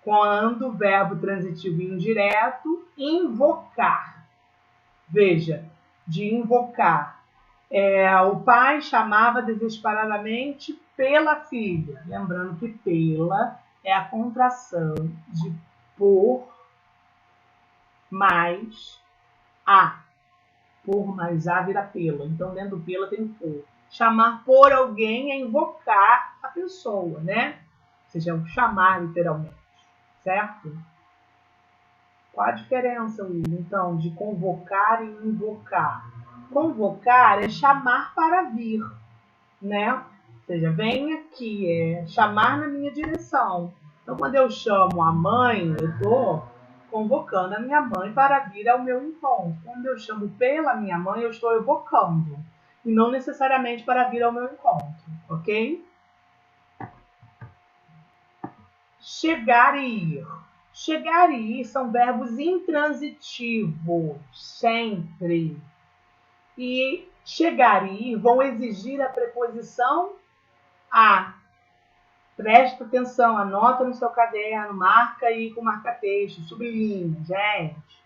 quando o verbo transitivo indireto, invocar. Veja, de invocar. O pai chamava desesperadamente pela filha. Lembrando que pela é a contração de por mais a. Por mais a vira pela. Então, dentro do pela tem por. Chamar por alguém é invocar a pessoa, né? Ou seja, é o chamar, literalmente. Certo? Qual a diferença, Will, então, de convocar e invocar? Convocar é chamar para vir, né? Ou seja, vem aqui, é chamar na minha direção. Então, quando eu chamo a mãe, eu estou convocando a minha mãe para vir ao meu encontro. Quando eu chamo pela minha mãe, eu estou evocando. E não necessariamente para vir ao meu encontro, ok? Chegar e ir. Chegar e ir são verbos intransitivos, sempre. E chegar e ir vão exigir a preposição a. Presta atenção, anota no seu caderno, marca aí com marca-texto, sublinha, gente.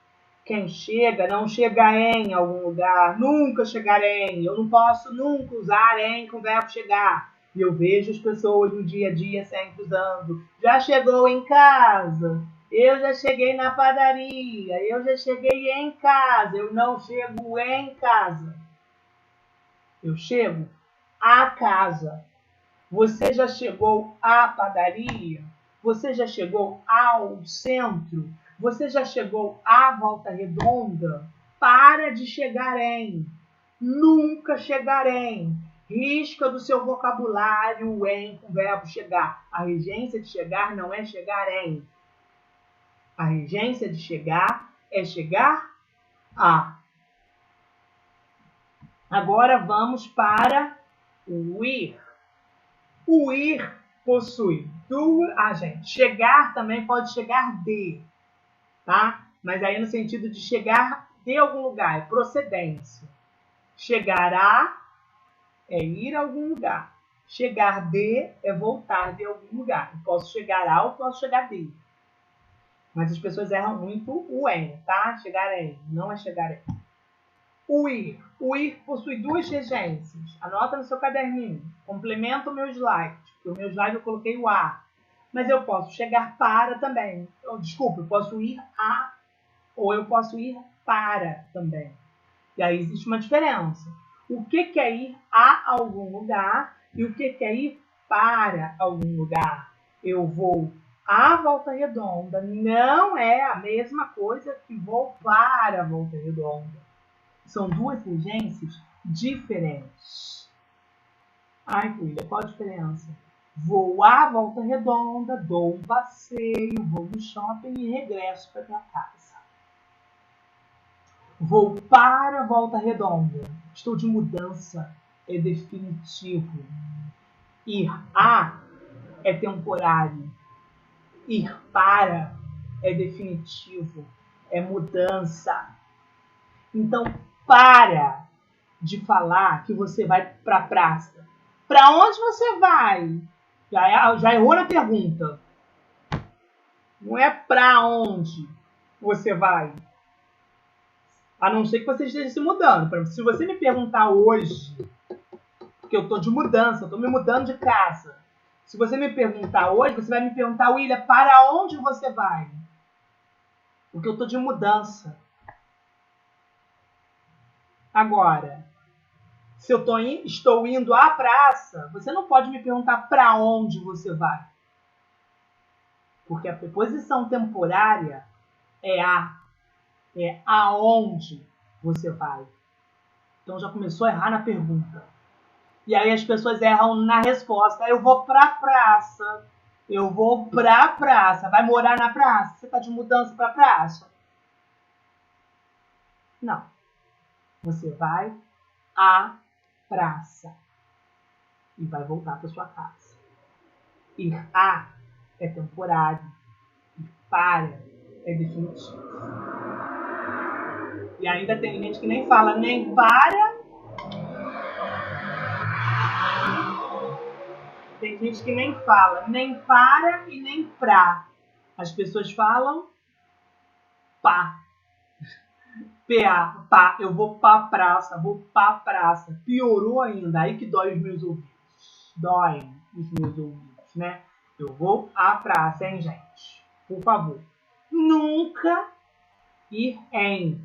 Quem chega, não chega em algum lugar, nunca chegar em. Eu não posso nunca usar em com o verbo chegar. E eu vejo as pessoas no dia a dia sempre usando. Já chegou em casa, eu já cheguei na padaria, eu já cheguei em casa, eu não chego em casa. Eu chego a casa. Você já chegou à padaria? Você já chegou ao centro? Você já chegou à Volta Redonda? para de chegar em. Nunca chegar em. Risca do seu vocabulário o em com o verbo chegar. A regência de chegar não é chegar em. A regência de chegar é chegar a. Agora vamos para o ir. O ir possui duas. Gente, chegar também pode chegar de, tá? Mas aí no sentido de chegar de algum lugar, é procedência. Chegar a é ir a algum lugar. Chegar de é voltar de algum lugar. Eu posso chegar a ou posso chegar de. Mas as pessoas erram muito o em, tá? Chegar em, não é chegar em. O ir. O ir possui duas regências. Anota no seu caderninho. Complementa o meu slide. Porque o meu slide eu coloquei o a. Mas eu posso chegar para também. Desculpa, eu posso ir a ou eu posso ir para também. E aí existe uma diferença. O que é ir a algum lugar e o que é ir para algum lugar? Eu vou à Volta Redonda. Não é a mesma coisa que vou para a Volta Redonda. São duas regências diferentes. Ai, filha, qual a diferença? Vou à Volta Redonda, dou um passeio, vou no shopping e regresso para minha casa. Vou para a Volta Redonda. Estou de mudança. É definitivo. Ir a é temporário. Ir para é definitivo. É mudança. Então, para de falar que você vai para a praça. Para onde você vai? Já errou na pergunta. Não é para onde você vai. A não ser que você esteja se mudando. Se você me perguntar hoje, porque eu estou de mudança, eu estou me mudando de casa. Se você me perguntar hoje, você vai me perguntar, William, para onde você vai? Porque eu estou de mudança. Agora, se eu estou indo à praça, você não pode me perguntar para onde você vai. Porque a preposição temporária é aonde você vai. Então já começou a errar na pergunta. E aí as pessoas erram na resposta. Eu vou pra praça. Eu vou pra praça. Vai morar na praça? Você tá de mudança pra praça? Não. Você vai à praça. E vai voltar para sua casa. Ir a é temporário. Ir para é definitivo. E ainda tem gente que nem fala nem para. Tem gente que nem fala nem para e nem pra. As pessoas falam pá. PA, pá, eu vou pra praça, vou pra praça. Piorou ainda, aí que dói os meus ouvidos. Dói os meus ouvidos, né? Eu vou à praça, hein, gente? Por favor. Nunca ir em.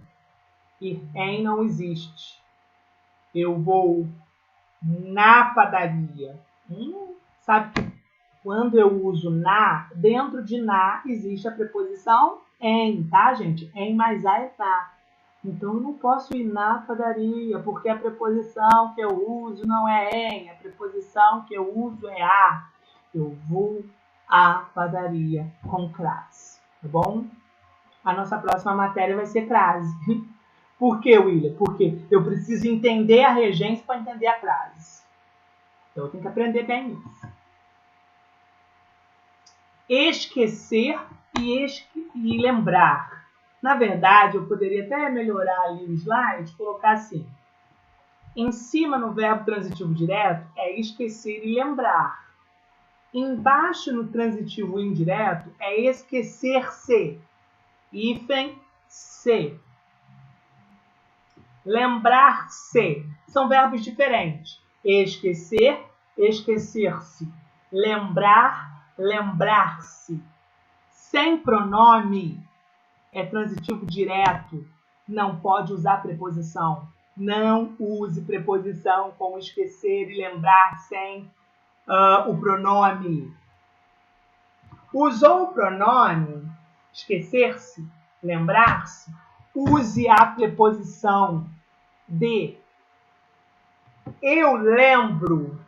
Ir em não existe. Eu vou na padaria. Sabe que quando eu uso na, dentro de na existe a preposição em, tá, gente? Em mais a é na. Então, eu não posso ir na padaria, porque a preposição que eu uso não é em, a preposição que eu uso é a. Eu vou à padaria com crase, tá bom? A nossa próxima matéria vai ser crase. Por quê, William? Porque eu preciso entender a regência para entender a crase. Então, eu tenho que aprender bem isso. Esquecer e lembrar. Na verdade, eu poderia até melhorar ali o slide, colocar assim. Em cima, no verbo transitivo direto, é esquecer e lembrar. Embaixo, no transitivo indireto, é esquecer-se. Hífen se. Lembrar-se. São verbos diferentes. Esquecer, esquecer-se. Lembrar, lembrar-se. Sem pronome. É transitivo direto, não pode usar preposição. Não use preposição com esquecer e lembrar sem o pronome. Usou o pronome, esquecer-se, lembrar-se, use a preposição de. Eu lembro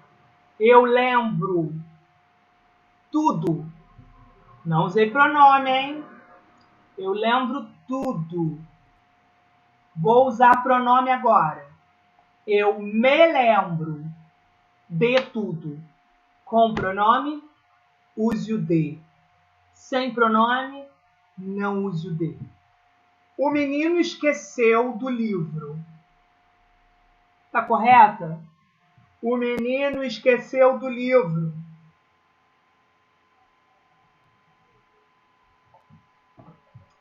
tudo. Não usei pronome, hein? Eu lembro tudo. Vou usar pronome agora. Eu me lembro de tudo. Com pronome, use o de. Sem pronome, não use o de. O menino esqueceu do livro. Tá correta? O menino esqueceu do livro.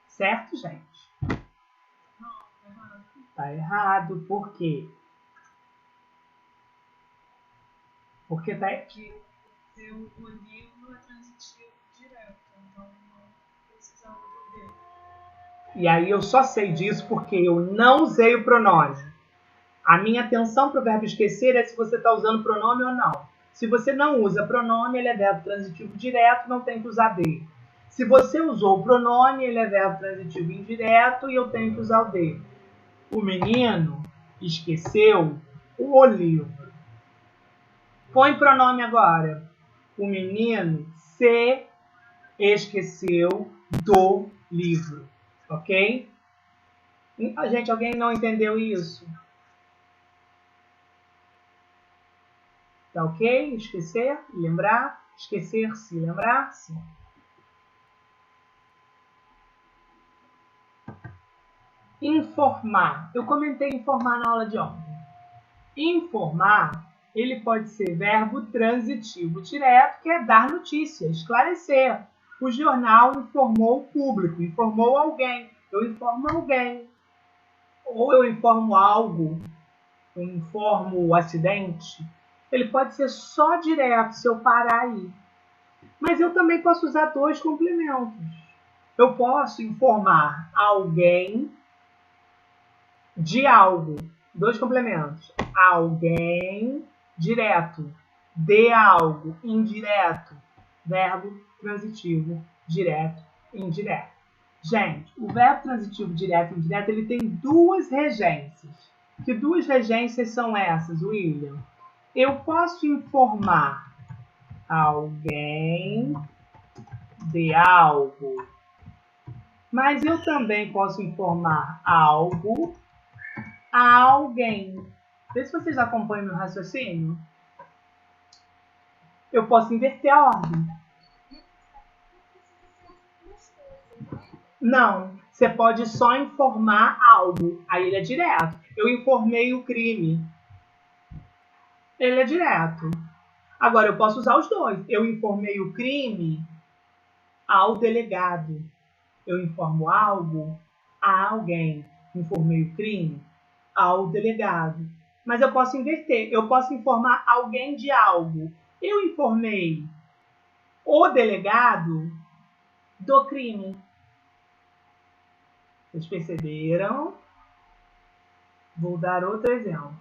Certo, gente? Tá errado. Por quê? Porque tá... O livro é transitivo direto, então não precisa do dele. E aí eu só sei disso porque eu não usei o pronome. A minha atenção para o verbo esquecer é se você está usando pronome ou não. Se você não usa pronome, ele é verbo transitivo direto, não tem que usar de. Se você usou o pronome, ele é verbo transitivo indireto e eu tenho que usar o de. O menino esqueceu o livro. Põe pronome agora. O menino se esqueceu do livro. Ok? Gente, alguém não entendeu isso? Tá ok? Esquecer, lembrar. Esquecer-se, lembrar-se. Informar. Eu comentei informar na aula de ontem. Informar, ele pode ser verbo transitivo direto, que é dar notícia, esclarecer. O jornal informou o público, informou alguém. Eu informo alguém. Ou eu informo algo, eu informo o acidente. Ele pode ser só direto, se eu parar aí. Mas eu também posso usar dois complementos. Eu posso informar alguém de algo. Dois complementos. Alguém, direto. De algo, indireto. Verbo transitivo, direto, indireto. Gente, o verbo transitivo direto e indireto, ele tem duas regências. Que duas regências são essas, William? Eu posso informar alguém de algo, mas eu também posso informar algo a alguém. Vê se vocês acompanham meu raciocínio. Eu posso inverter a ordem. Não, você pode só informar algo. Aí ele é direto. Eu informei o crime. Ele é direto. Agora, eu posso usar os dois. Eu informei o crime ao delegado. Eu informo algo a alguém. Informei o crime ao delegado. Mas eu posso inverter. Eu posso informar alguém de algo. Eu informei o delegado do crime. Vocês perceberam? Vou dar outro exemplo.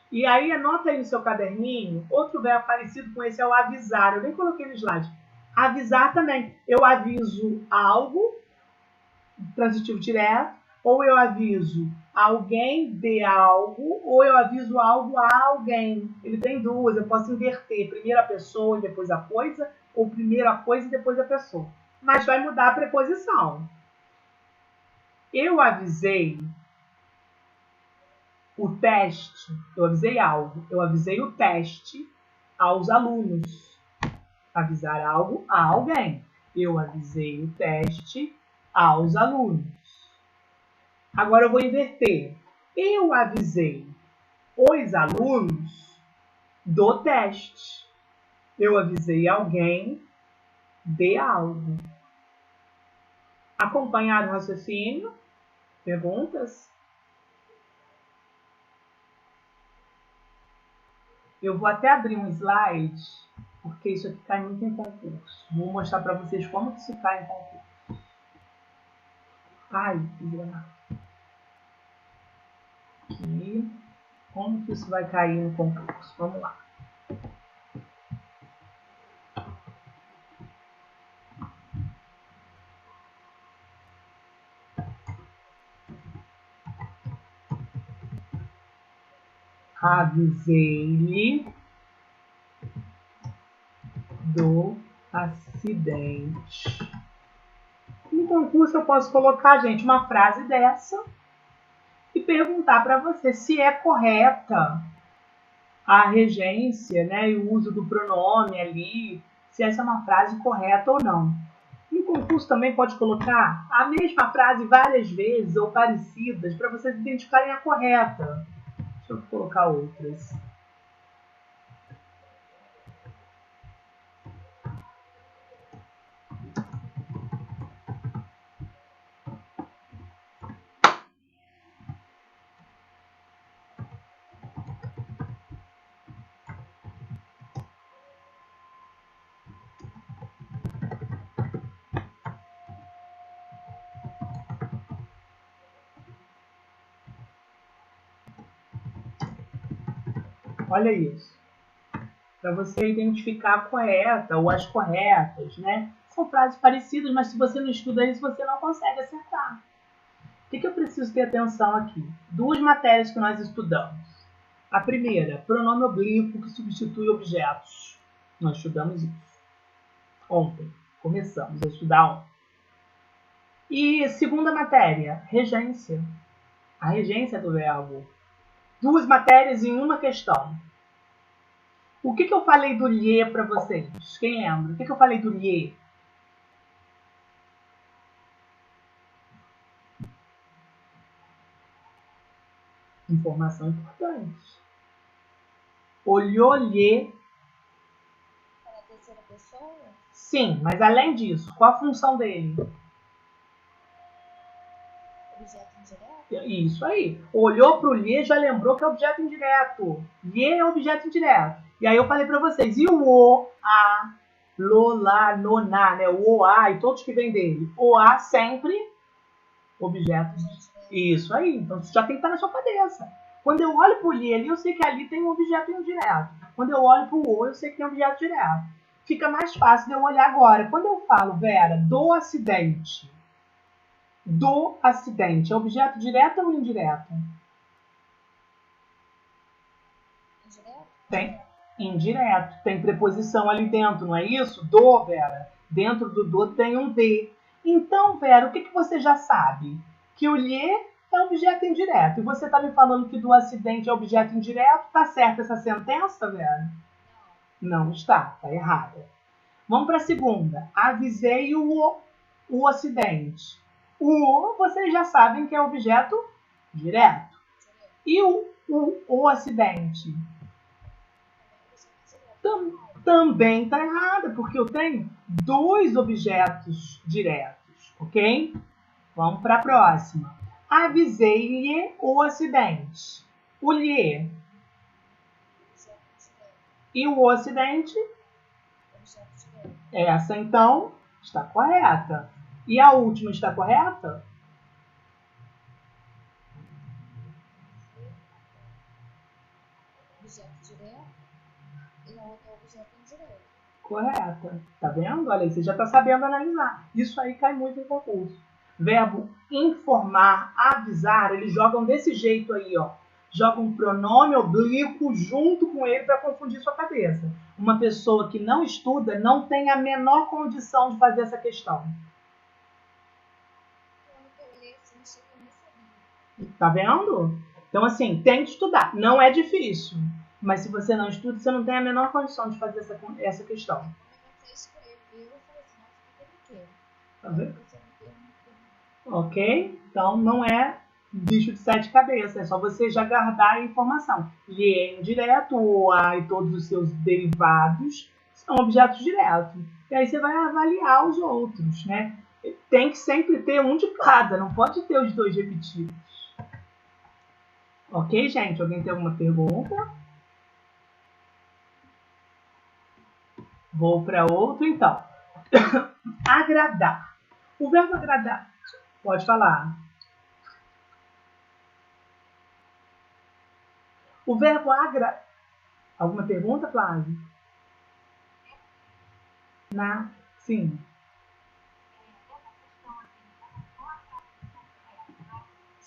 E aí, anota aí no seu caderninho, outro verbo parecido com esse é o avisar. Eu nem coloquei no slide. Avisar também. Eu aviso algo, transitivo direto, ou eu aviso alguém de algo, ou eu aviso algo a alguém. Ele tem duas, eu posso inverter. Primeiro a pessoa e depois a coisa, ou primeiro a coisa e depois a pessoa. Mas vai mudar a preposição. Eu avisei o teste, eu avisei algo, eu avisei o teste aos alunos. Avisar algo a alguém. Eu avisei o teste aos alunos. Agora eu vou inverter. Eu avisei os alunos do teste. Eu avisei alguém de algo. Acompanhado o raciocínio? Perguntas? Eu vou até abrir um slide, porque isso aqui cai muito em concurso. Vou mostrar para vocês como que isso cai em concurso. Ai, que granada. Aqui. Como que isso vai cair no concurso? Vamos lá. Avisei-lhe do acidente. No concurso eu posso colocar, gente, uma frase dessa e perguntar para você se é correta a regência, né, e o uso do pronome ali, se essa é uma frase correta ou não. No concurso também pode colocar a mesma frase várias vezes ou parecidas para vocês identificarem a correta. Deixa eu colocar outras. Olha isso. Para você identificar a correta ou as corretas, né? São frases parecidas, mas se você não estuda isso, você não consegue acertar. O que eu preciso ter atenção aqui? Duas matérias que nós estudamos. A primeira, pronome oblíquo que substitui objetos. Nós estudamos isso ontem. Começamos a estudar ontem. E segunda matéria, regência. A regência do verbo. Duas matérias em uma questão. O que eu falei do lhe para vocês? Quem lembra? O que eu falei do lhe? Informação importante. Olhou-lhe. Para a terceira pessoa? Sim, mas além disso, qual a função dele? Objeto indireto? Isso aí. Olhou para o lhe, já lembrou que é objeto indireto. Lhe é objeto indireto. E aí eu falei para vocês, e o, a, lo, lá, no, na, né? O, a e todos que vêm dele. O, a sempre objeto. Isso aí. Então isso já tem que estar na sua cabeça. Quando eu olho para o lhe ali, eu sei que ali tem um objeto indireto. Quando eu olho para o, eu sei que tem um objeto direto. Fica mais fácil de eu olhar agora. Quando eu falo, Vera, do acidente. Do acidente. É objeto direto ou indireto? Indireto? Tem indireto. Tem preposição ali dentro, não é isso? Do, Vera. Dentro do tem um de. Então, Vera, o que você já sabe? Que o lhe é objeto indireto. E você está me falando que do acidente é objeto indireto? Tá certa essa sentença, Vera? Não está. Está errada. Vamos para a segunda. Avisei o acidente. O, vocês já sabem que é objeto direto. E o acidente? Também está errada, porque eu tenho dois objetos diretos, ok? Vamos para a próxima. Avisei-lhe o acidente. O lhe e o acidente? Essa, então, está correta. E a última está correta? Objeto direto e a outra é objeto indireto. Correta. Tá vendo? Olha aí, você já está sabendo analisar. Isso aí cai muito em concurso. Verbo informar, avisar, eles jogam desse jeito aí, ó. Jogam um pronome oblíquo junto com ele para confundir sua cabeça. Uma pessoa que não estuda não tem a menor condição de fazer essa questão. Eu olhei assim, achei que eu nem sabia. Tá vendo? Então, assim, tem que estudar. Não é difícil. Mas se você não estuda, você não tem a menor condição de fazer essa questão. Quando você escreveu, eu falei assim, nossa, o que eu quero? Tá vendo? Ok? Então, não é bicho de sete cabeças. É só você já guardar a informação. Lhe é indireto, o a e todos os seus derivados são objetos diretos. E aí você vai avaliar os outros, né? Tem que sempre ter um de cada. Não pode ter os dois repetidos. Ok, gente? Alguém tem alguma pergunta? Vou para outro, então. Agradar. O verbo agradar. Pode falar. O verbo agradar. Alguma pergunta, Flávio? Sim.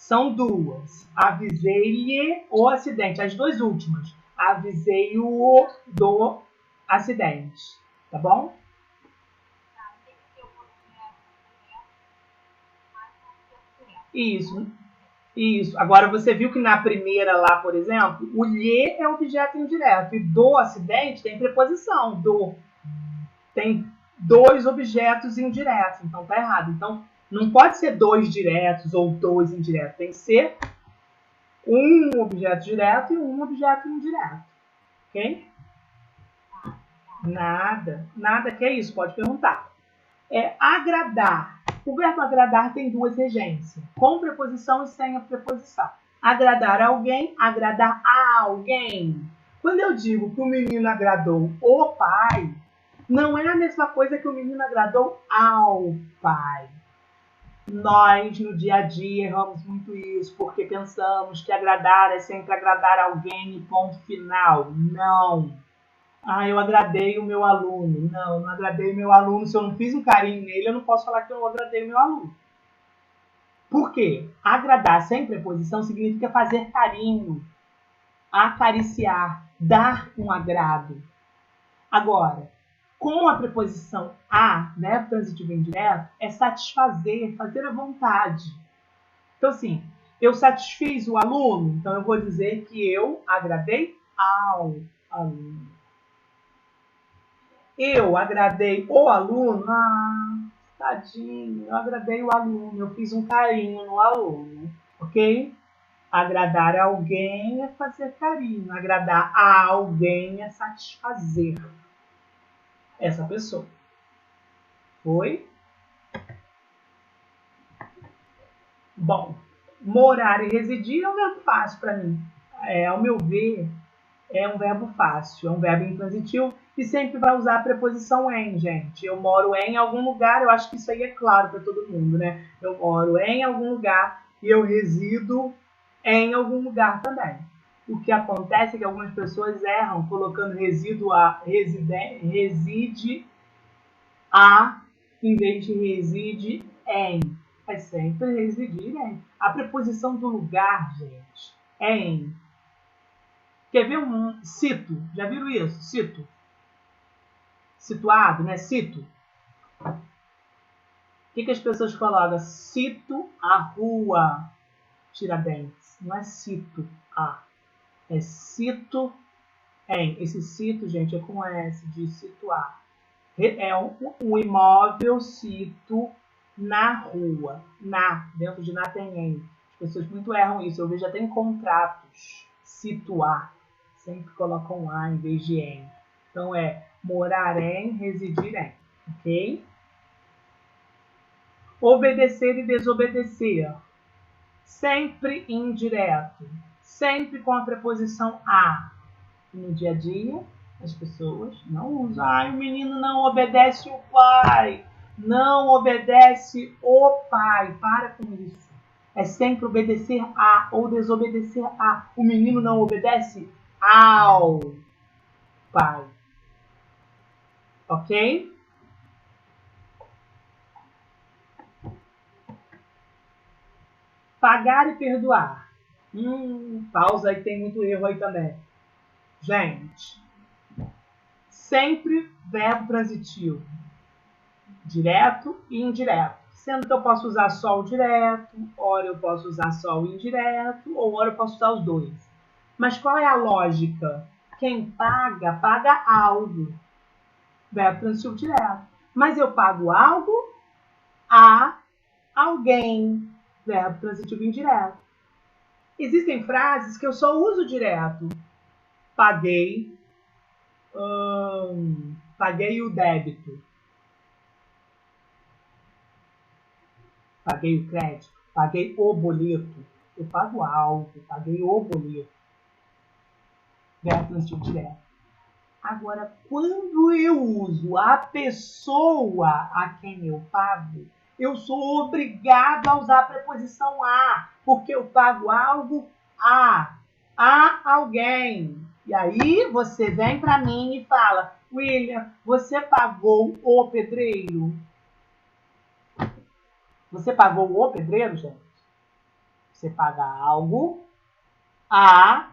São duas. Avisei-lhe o acidente. As duas últimas. Avisei-o do acidente. Tá bom? Isso. Isso. Agora, você viu que na primeira lá, por exemplo, o lhe é objeto indireto. E do acidente tem preposição. Do. Tem dois objetos indiretos. Então, tá errado. Então, não pode ser dois diretos ou dois indiretos. Tem que ser um objeto direto e um objeto indireto. Ok? Nada. Nada que é isso. Pode perguntar. Agradar. O verbo agradar tem duas regências. Com preposição e sem a preposição. Agradar alguém, agradar a alguém. Quando eu digo que o menino agradou o pai, não é a mesma coisa que o menino agradou ao pai. Nós, no dia a dia, erramos muito isso, porque pensamos que agradar é sempre agradar alguém e ponto final. Não. Eu agradei o meu aluno. Não, eu não agradei o meu aluno. Se eu não fiz um carinho nele, eu não posso falar que eu agradei o meu aluno. Por quê? Agradar sem preposição significa fazer carinho, acariciar, dar um agrado. Agora, com a preposição a, né, transitivo indireto, é satisfazer, fazer à vontade. Então, assim, eu satisfiz o aluno, então eu vou dizer que eu agradei ao aluno. Eu agradei o aluno, tadinho, eu agradei o aluno, eu fiz um carinho no aluno, ok? Agradar alguém é fazer carinho, agradar a alguém é satisfazer essa pessoa. Foi? Bom, morar e residir é um verbo fácil para mim. Ao meu ver, é um verbo fácil, é um verbo intransitivo e sempre vai usar a preposição em, gente. Eu moro em algum lugar, eu acho que isso aí é claro para todo mundo, né? Eu moro em algum lugar e eu resido em algum lugar também. O que acontece é que algumas pessoas erram colocando reside a em vez de reside em. É sempre residir em. A preposição do lugar, gente, é em. Quer ver um cito? Já viram isso? Cito. Situado, né? Cito. O que as pessoas colocam? Cito a rua Tiradentes. Não é cito a. É cito em. Esse cito, gente, é com S, de situar. É um imóvel cito na rua. Dentro de na tem em. As pessoas muito erram isso. Eu vejo até em contratos. Situar. Sempre colocam a em vez de em. Então é morar em, residir em. Ok? Obedecer e desobedecer. Sempre indireto. Sempre com a preposição a. No dia a dia, as pessoas não usam. O menino não obedece o pai. Não obedece o pai. Para com isso. É sempre obedecer a ou desobedecer a. O menino não obedece ao pai. Ok? Pagar e perdoar. Pausa aí, tem muito erro aí também. Gente, sempre verbo transitivo. Direto e indireto. Sendo que eu posso usar só o direto, ora eu posso usar só o indireto, ou ora eu posso usar os dois. Mas qual é a lógica? Quem paga, paga algo. Verbo transitivo direto. Mas eu pago algo a alguém. Verbo transitivo indireto. Existem frases que eu só uso direto. Paguei. Paguei o débito. Paguei o crédito. Paguei o boleto. Eu pago algo. Paguei o boleto. Verbo transitivo direto. Agora, quando eu uso a pessoa a quem eu pago, eu sou obrigado a usar a preposição a, porque eu pago algo a alguém. E aí você vem para mim e fala, William, você pagou o pedreiro? Você pagou o pedreiro, gente? Você paga algo a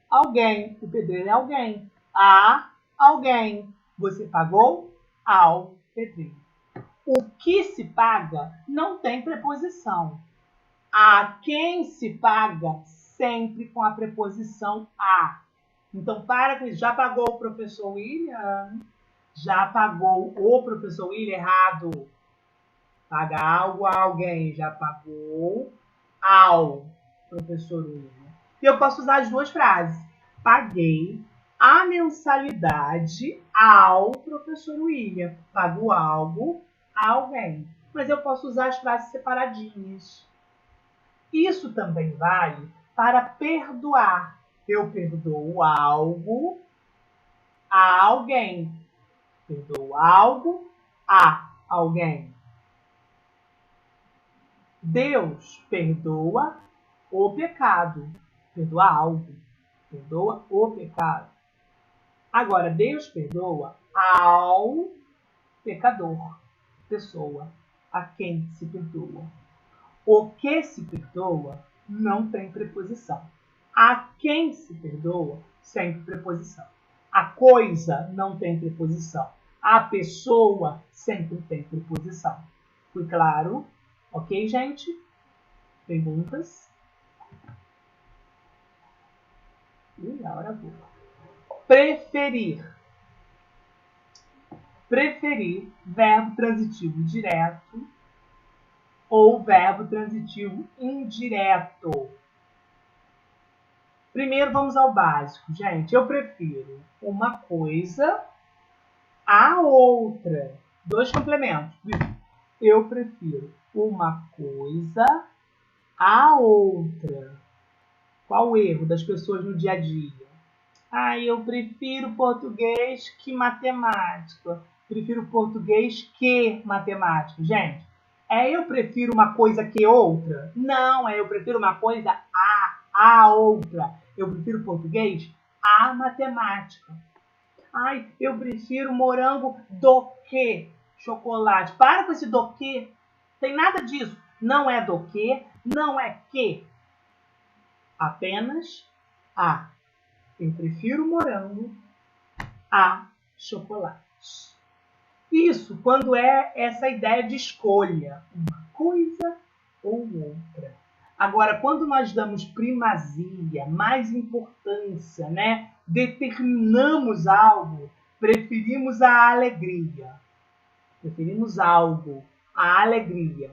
alguém. O pedreiro é alguém. A alguém. Você pagou ao pedreiro. O que se paga não tem preposição. A quem se paga sempre com a preposição a. Então, já pagou o professor William? Já pagou o professor William? Errado. Paga algo a alguém. Já pagou ao professor William. E eu posso usar as duas frases. Paguei a mensalidade ao professor William. Pago algo a alguém. Mas eu posso usar as frases separadinhas. Isso também vale para perdoar. Eu perdoo algo a alguém. Perdoo algo a alguém. Deus perdoa o pecado. Perdoa algo. Perdoa o pecado. Agora, Deus perdoa ao pecador. Pessoa a quem se perdoa. O que se perdoa não tem preposição. A quem se perdoa, sempre preposição. A coisa não tem preposição. A pessoa sempre tem preposição. Fui claro? Ok, gente? Perguntas? E agora vou. Preferir. Preferir, verbo transitivo direto ou verbo transitivo indireto. Primeiro vamos ao básico, gente. Eu prefiro uma coisa a outra. Dois complementos. Eu prefiro uma coisa a outra. Qual o erro das pessoas no dia a dia? Eu prefiro português que matemática. Prefiro português que matemática. Gente, eu prefiro uma coisa que outra? Não, eu prefiro uma coisa a outra. Eu prefiro português a matemática. Eu prefiro morango do que chocolate. Para com esse do que. Tem nada disso. Não é do que, não é que. Apenas a. Eu prefiro morango a chocolate. Isso quando é essa ideia de escolha. Uma coisa ou outra. Agora, quando nós damos primazia, mais importância, né? Determinamos algo, preferimos a alegria. Preferimos algo, a alegria.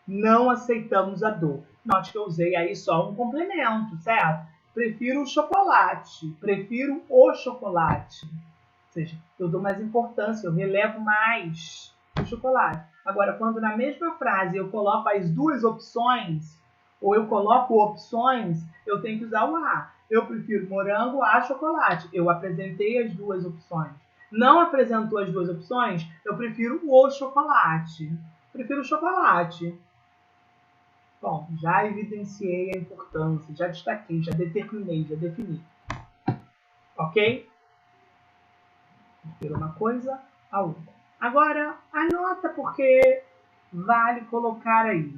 Não aceitamos a dor. Note que eu usei aí só um complemento, certo? Prefiro o chocolate. Prefiro o chocolate. Ou seja, eu dou mais importância, eu relevo mais o chocolate. Agora, quando na mesma frase eu coloco as duas opções, ou eu coloco opções, eu tenho que usar o a. Eu prefiro morango a chocolate. Eu apresentei as duas opções. Não apresentou as duas opções, eu prefiro o chocolate. Prefiro o chocolate. Bom, já evidenciei a importância, já destaquei, já determinei, já defini. Ok? Prefiro uma coisa a outra. Agora, anota porque vale colocar aí.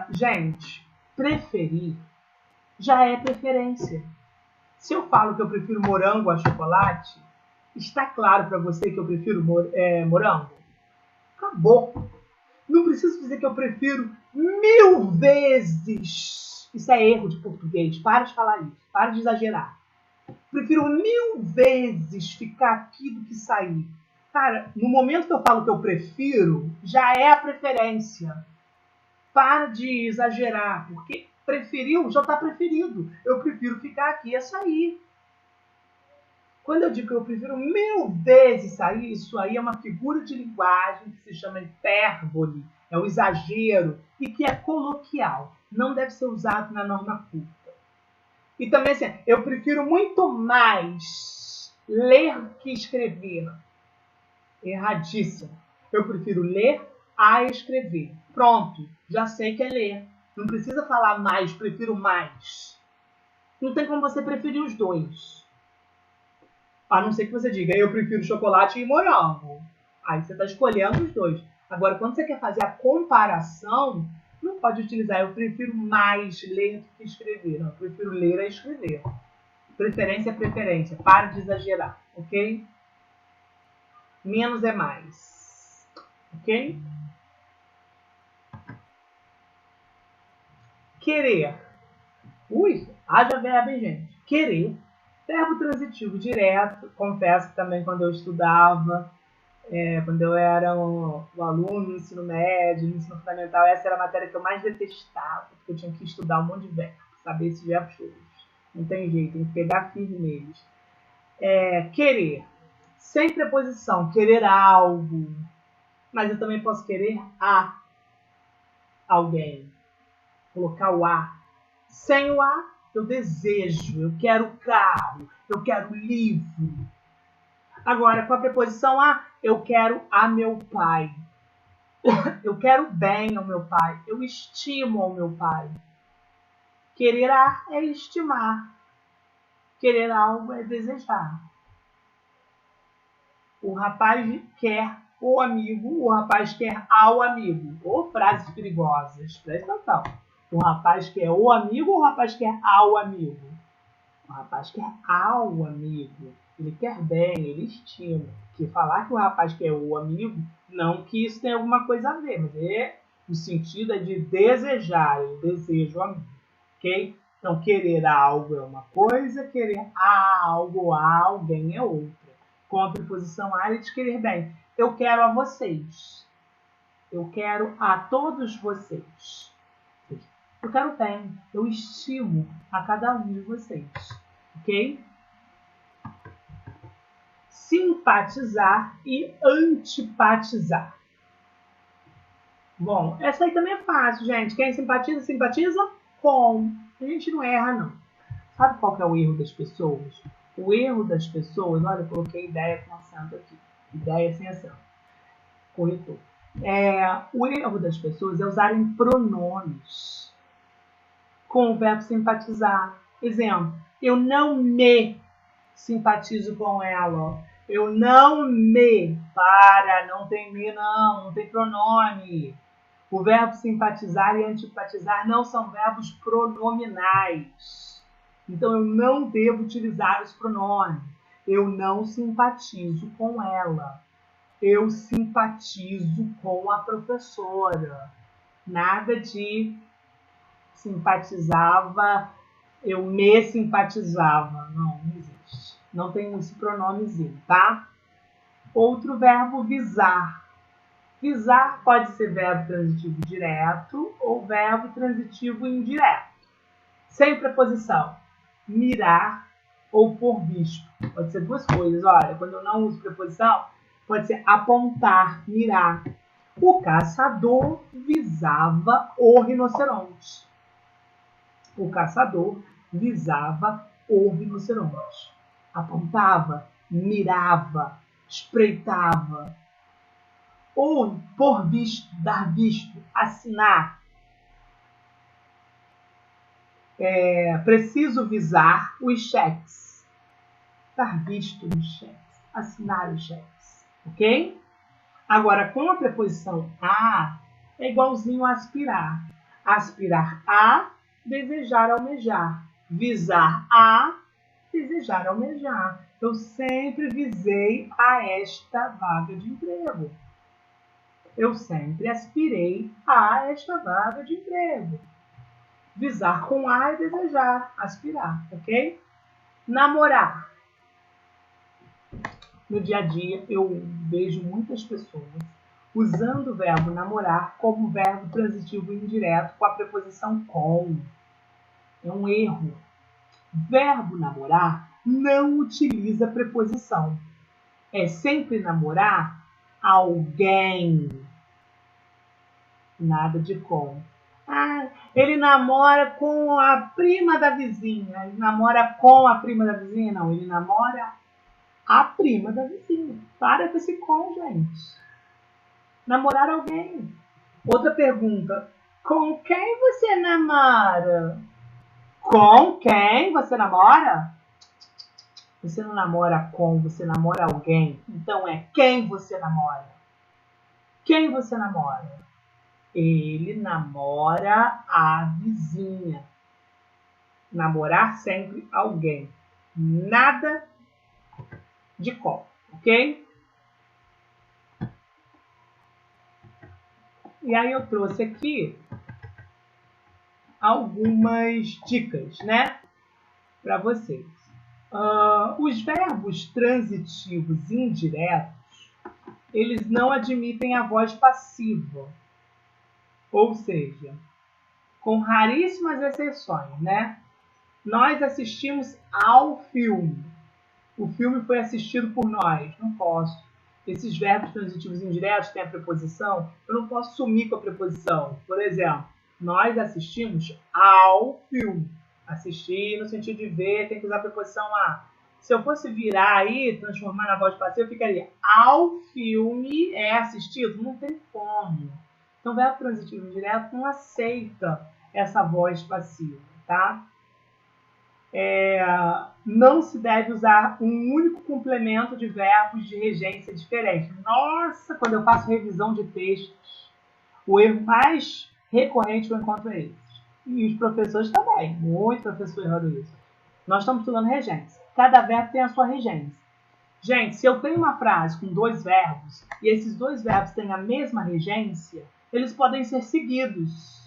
Gente, preferir já é preferência. Se eu falo que eu prefiro morango a chocolate, está claro para você que eu prefiro morango? Acabou. Não preciso dizer que eu prefiro 1000 vezes. Isso é erro de português. Para de falar isso. Para de exagerar. Prefiro 1000 vezes ficar aqui do que sair. Cara, no momento que eu falo que eu prefiro, já é a preferência. Para de exagerar, porque preferiu, já está preferido. Eu prefiro ficar aqui e sair. Quando eu digo que eu prefiro 1000 vezes sair, isso aí é uma figura de linguagem que se chama hipérbole, é o exagero, e que é coloquial. Não deve ser usado na norma culta. E também assim, eu prefiro muito mais ler que escrever. Erradíssimo. Eu prefiro ler a escrever. Pronto, já sei que é ler. Não precisa falar mais, prefiro mais. Não tem como você preferir os dois. A não ser que você diga, eu prefiro chocolate e morango. Aí você está escolhendo os dois. Agora, quando você quer fazer a comparação, Não pode utilizar. Eu prefiro mais ler do que escrever. Não, eu prefiro ler a escrever. Preferência é preferência. Para de exagerar, ok? Menos é mais. Ok? Querer. Ui, haja verbo, hein, gente? Querer. Verbo transitivo direto. Confesso que também quando eu estudava, quando eu era um aluno no ensino médio, no ensino fundamental, essa era a matéria que eu mais detestava, porque eu tinha que estudar um monte de verbo, saber esses verbos todos. Não tem jeito, tem que pegar firme neles. Querer. Sem preposição, querer algo. Mas eu também posso querer a alguém. Colocar o a. Sem o a, eu desejo, eu quero carro, eu quero livro. Agora, com a preposição a, eu quero a meu pai. Eu quero bem ao meu pai. Eu estimo ao meu pai. Querer a é estimar. Querer algo é desejar. O rapaz quer o amigo, o rapaz quer ao amigo. Ou frases perigosas. Presta atenção. O rapaz quer o amigo ou o rapaz quer ao amigo? O rapaz quer ao amigo. Ele quer bem, ele estima. Que falar que o rapaz quer o amigo, não que isso tenha alguma coisa a ver, mas o sentido é de desejar, eu desejo o amigo. Ok? Então, querer algo é uma coisa, querer algo a alguém é outra. Com a preposição a, de querer bem. Eu quero a vocês. Eu quero a todos vocês. Eu quero bem. Eu estimo a cada um de vocês. Ok? Simpatizar e antipatizar. Bom, essa aí também é fácil, gente. Quem simpatiza, simpatiza com. A gente não erra, não. Sabe qual que é o erro das pessoas? O erro das pessoas, olha, eu coloquei ideia com acento aqui. Ideia sem acento. Corretor. O erro das pessoas é usarem pronomes com o verbo simpatizar. Exemplo, eu não me simpatizo com ela. Eu não me. Não tem me, não tem pronome. O verbo simpatizar e antipatizar não são verbos pronominais. Então eu não devo utilizar os pronomes. Eu não simpatizo com ela. Eu simpatizo com a professora. Nada de simpatizava, eu me simpatizava. Não existe. Não tem esse pronomezinho, tá? Outro verbo, visar. Visar pode ser verbo transitivo direto ou verbo transitivo indireto. Sem preposição. Mirar ou por visto. Pode ser duas coisas. Olha, quando eu não uso preposição, pode ser apontar, mirar. O caçador visava o rinoceronte. O caçador visava o rinoceronte. Apontava, mirava, espreitava. Ou por visto, dar visto, assinar. Preciso visar os cheques. Dar visto nos cheques. Assinar os cheques. Ok? Agora, com a preposição a, é igualzinho a aspirar. Aspirar a, desejar, almejar. Visar a, desejar, almejar. Eu sempre visei a esta vaga de emprego. Eu sempre aspirei a esta vaga de emprego. Visar com a é desejar, aspirar, ok? Namorar. No dia a dia, eu vejo muitas pessoas usando o verbo namorar como verbo transitivo indireto com a preposição com. É um erro. Verbo namorar não utiliza preposição. É sempre namorar alguém. Nada de com. Ele namora com a prima da vizinha. Ele namora com a prima da vizinha? Não, ele namora a prima da vizinha. Para com esse com, gente. Namorar alguém. Outra pergunta. Com quem você namora? Com quem você namora? Você não namora com, você namora alguém. Então é quem você namora. Quem você namora? Ele namora a vizinha. Namorar sempre alguém. Nada de copo, ok? E aí eu trouxe aqui algumas dicas, né, para vocês. Os verbos transitivos indiretos, eles não admitem a voz passiva. Ou seja, com raríssimas exceções, né? Nós assistimos ao filme. O filme foi assistido por nós. Não posso. Esses verbos transitivos indiretos têm a preposição. Eu não posso sumir com a preposição. Por exemplo, nós assistimos ao filme. Assistir no sentido de ver, tem que usar a preposição a. Se eu fosse virar aí, transformar na voz passiva, ficaria ao filme é assistido? Não tem como. Então, o verbo transitivo indireto não aceita essa voz passiva, tá? Não se deve usar um único complemento de verbos de regência diferente. Nossa, quando eu faço revisão de textos, o erro mais recorrente eu encontro esses. E os professores também, muito professor errando isso. Nós estamos estudando regência. Cada verbo tem a sua regência. Gente, se eu tenho uma frase com dois verbos e esses dois verbos têm a mesma regência, eles podem ser seguidos.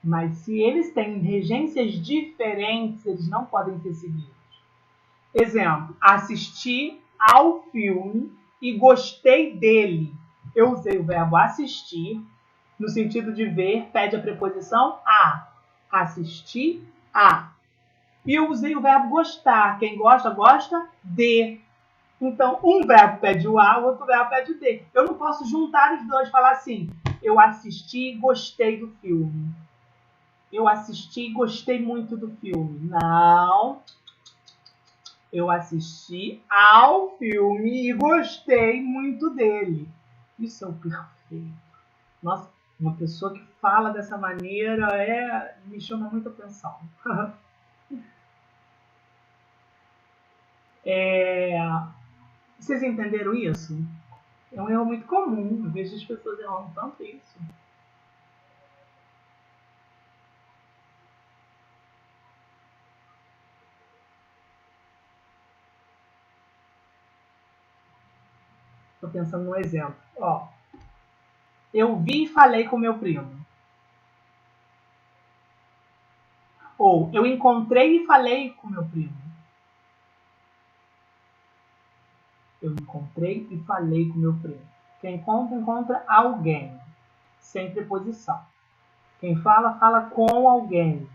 Mas se eles têm regências diferentes, eles não podem ser seguidos. Exemplo, assisti ao filme e gostei dele. Eu usei o verbo assistir, no sentido de ver, pede a preposição a. Assisti a. E eu usei o verbo gostar. Quem gosta, gosta de. Então, um verbo pede o a, o outro verbo pede o de. Eu não posso juntar os dois e falar assim, eu assisti e gostei do filme. Eu assisti e gostei muito do filme. Não. Eu assisti ao filme e gostei muito dele. Isso é o perfeito. Nossa, uma pessoa que fala dessa maneira me chama muita atenção. Vocês entenderam isso? É um erro muito comum. Eu vejo as pessoas errando tanto isso. Estou pensando num exemplo. Ó, eu vi e falei com meu primo. Ou eu encontrei e falei com meu primo. Eu encontrei e falei com meu primo. Quem encontra alguém. Sem preposição. Quem fala, fala com alguém.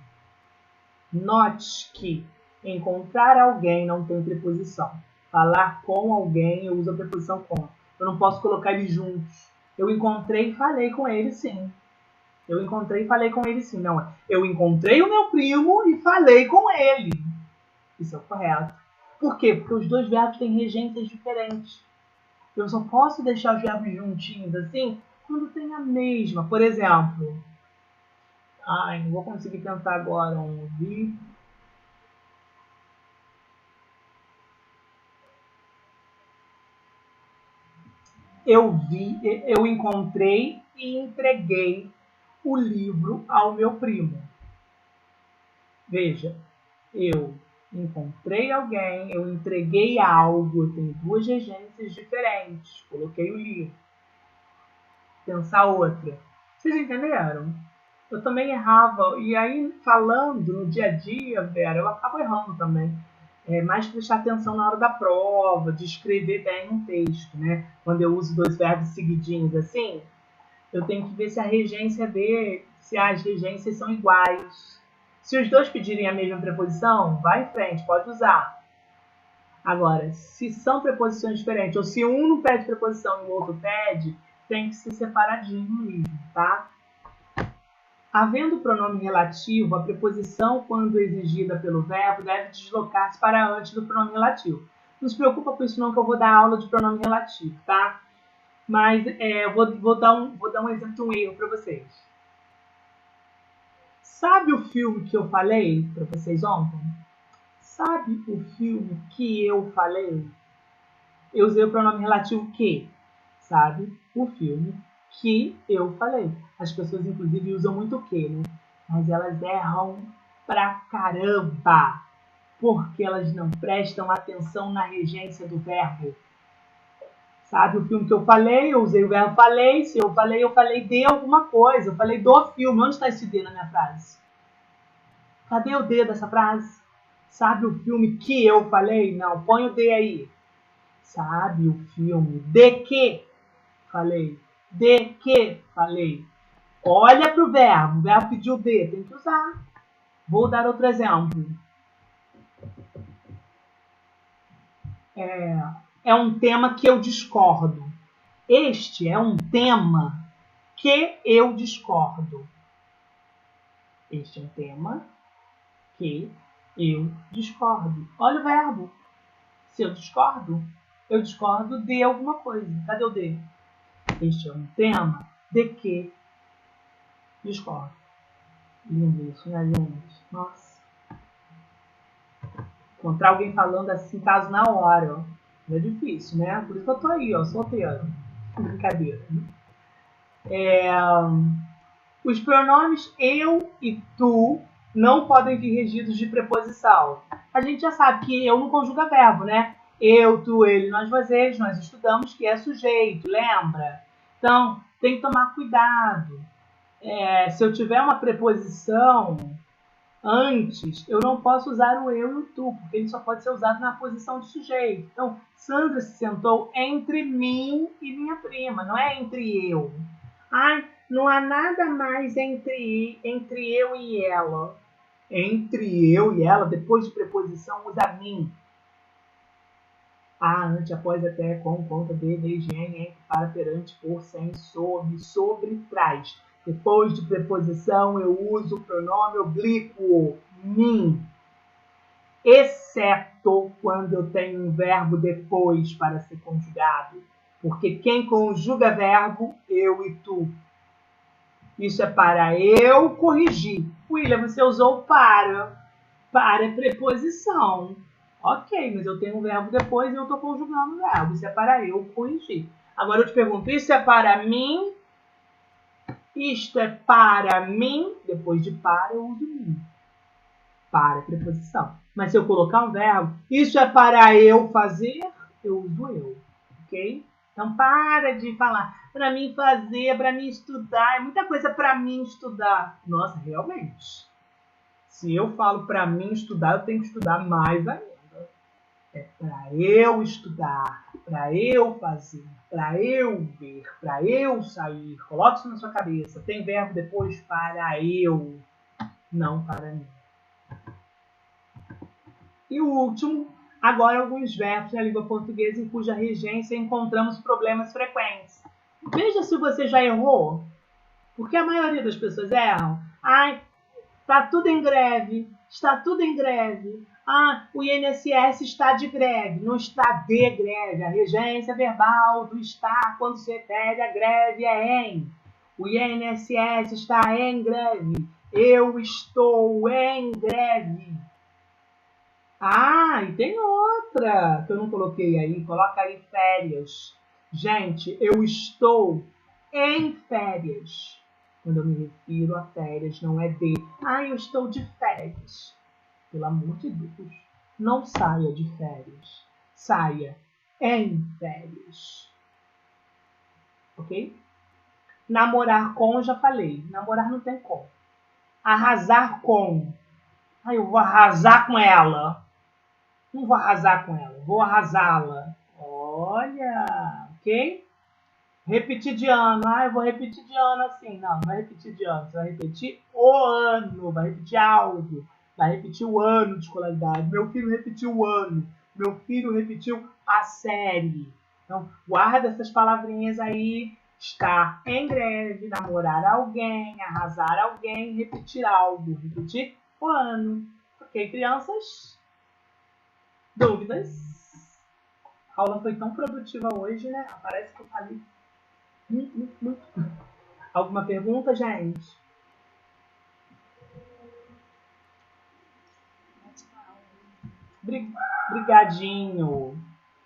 Note que encontrar alguém não tem preposição. Falar com alguém, eu uso a preposição com. Eu não posso colocar eles juntos. Eu encontrei e falei com ele, sim. Eu encontrei e falei com ele, sim. Não, eu encontrei o meu primo e falei com ele. Isso é o correto. Por quê? Porque os dois verbos têm regências diferentes. Eu só posso deixar os verbos juntinhos assim quando tem a mesma. Por exemplo, não vou conseguir pensar agora. Vi. Eu encontrei e entreguei o livro ao meu primo. Veja, eu encontrei alguém, eu entreguei algo, eu tenho duas regências diferentes. Coloquei o livro. Pensar outra. Vocês entenderam? Eu também errava. E aí, falando no dia a dia, Vera, eu acabo errando também. Mais prestar atenção na hora da prova, de escrever bem um texto, né? Quando eu uso dois verbos seguidinhos assim, eu tenho que ver se a regência se as regências são iguais. Se os dois pedirem a mesma preposição, vai em frente, pode usar. Agora, se são preposições diferentes, ou se um não pede preposição e o outro pede, tem que ser separadinho no livro, tá? Havendo pronome relativo, a preposição, quando exigida pelo verbo, deve deslocar-se para antes do pronome relativo. Não se preocupa com isso não, que eu vou dar aula de pronome relativo, tá? Mas vou dar um exemplo, um erro para vocês. Sabe o filme que eu falei para vocês ontem? Sabe o filme que eu falei? Eu usei o pronome relativo que. Sabe o filme que eu falei. As pessoas, inclusive, usam muito o que, né? Mas elas erram pra caramba, porque elas não prestam atenção na regência do verbo. Sabe o filme que eu falei? Eu usei o verbo falei. Se eu falei de alguma coisa. Eu falei do filme. Onde está esse de na minha frase? Cadê o de dessa frase? Sabe o filme que eu falei? Não, põe o de aí. Sabe o filme de que falei? De que falei? Olha para o verbo. O verbo pediu de. Tem que usar. Vou dar outro exemplo. É um tema que eu discordo. Este é um tema que eu discordo. Este é um tema que eu discordo. Olha o verbo. Se eu discordo de alguma coisa. Cadê o de? Este é um tema de que discordo. Lindo isso, né, gente? Nossa. Encontrar alguém falando assim, caso na hora, ó. É difícil, né? Por isso que eu tô aí, ó, solteiro. Brincadeira. Os pronomes eu e tu não podem vir regidos de preposição. A gente já sabe que eu não conjuga verbo, né? Eu, tu, ele, nós, vocês, nós estudamos que é sujeito, lembra? Então, tem que tomar cuidado. Se eu tiver uma preposição antes, eu não posso usar o eu e o tu, porque ele só pode ser usado na posição de sujeito. Então, Sandra se sentou entre mim e minha prima, não é entre eu. Ai, não há nada mais entre eu e ela. Entre eu e ela, depois de preposição, usa mim. Ante, após, até, com, contra, de, desde, em, para, perante, por, sem, sobre, traz. Depois de preposição, eu uso o pronome oblíquo, mim. Exceto quando eu tenho um verbo depois para ser conjugado. Porque quem conjuga verbo, eu e tu. Isso é para eu corrigir. William, você usou para preposição. Ok, mas eu tenho um verbo depois e eu estou conjugando o verbo. Isso é para eu corrigir. Agora eu te pergunto, isso é para mim? Isto é para mim? Depois de para, eu uso mim. Para preposição. Mas se eu colocar um verbo, isso é para eu fazer? Eu uso eu. Ok? Então para de falar para mim fazer, para mim estudar. É muita coisa para mim estudar. Nossa, realmente. Se eu falo para mim estudar, eu tenho que estudar mais ainda. É para eu estudar, para eu fazer, para eu ver, para eu sair. Coloque isso na sua cabeça. Tem verbo depois para eu, não para mim. E o último, agora alguns verbos na língua portuguesa em cuja regência encontramos problemas frequentes. Veja se você já errou, porque a maioria das pessoas erram. Ai, está tudo em greve, está tudo em greve. Ah, o INSS está de greve, não está de greve. A regência verbal do estar, quando se refere à greve, é em. O INSS está em greve. Eu estou em greve. Ah, e tem outra que eu não coloquei aí. Coloca aí férias. Gente, eu estou em férias. Quando eu me refiro a férias, não é de. Ah, eu estou de férias. Pelo amor de Deus. Não saia de férias. Saia em férias. Ok? Namorar com, já falei. Namorar não tem com. Arrasar com. Ah, eu vou arrasar com ela. Não vou arrasar com ela. Vou arrasá-la. Olha. Ok? Repetir de ano. Ah, eu vou repetir de ano assim. Não, não vai repetir de ano. Você vai repetir o ano. Vai repetir algo. Vai repetir o ano de escolaridade. Meu filho repetiu o ano. Meu filho repetiu a série. Então, guarda essas palavrinhas aí. Estar em greve, namorar alguém, arrasar alguém, repetir algo. Repetir o ano. Ok, crianças? Dúvidas? A aula foi tão produtiva hoje, né? Parece que eu falei muito. Alguma pergunta, gente? Brigadinho.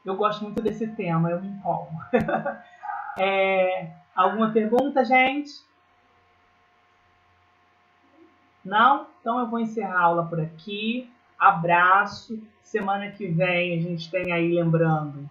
Eu gosto muito desse tema, eu me empolgo. Alguma pergunta, gente? Não? Então eu vou encerrar a aula por aqui. Abraço. Semana que vem a gente tem aí, lembrando,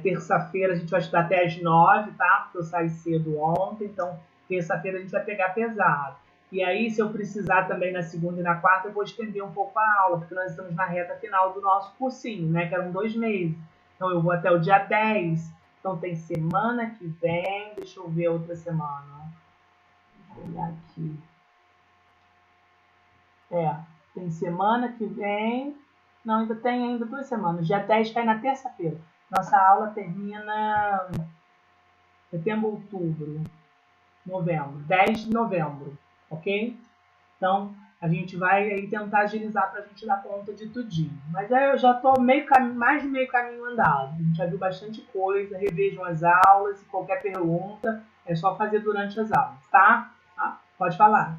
terça-feira a gente vai estudar até às 9, tá? Porque eu saí cedo ontem, então terça-feira a gente vai pegar pesado. E aí, se eu precisar também na segunda e na quarta, eu vou estender um pouco a aula, porque nós estamos na reta final do nosso cursinho, né? Que eram 2 meses. Então eu vou até o dia 10. Então tem semana que vem, deixa eu ver a outra semana. Deixa eu olhar aqui. Tem semana que vem. Não, ainda tem ainda 2 semanas. Dia 10 cai na terça-feira. Nossa aula termina setembro, outubro, novembro. 10 de novembro, ok? Então, a gente vai aí tentar agilizar para a gente dar conta de tudinho. Mas eu já estou mais de meio caminho andado. A gente já viu bastante coisa, revejam as aulas e qualquer pergunta é só fazer durante as aulas, tá? Pode falar.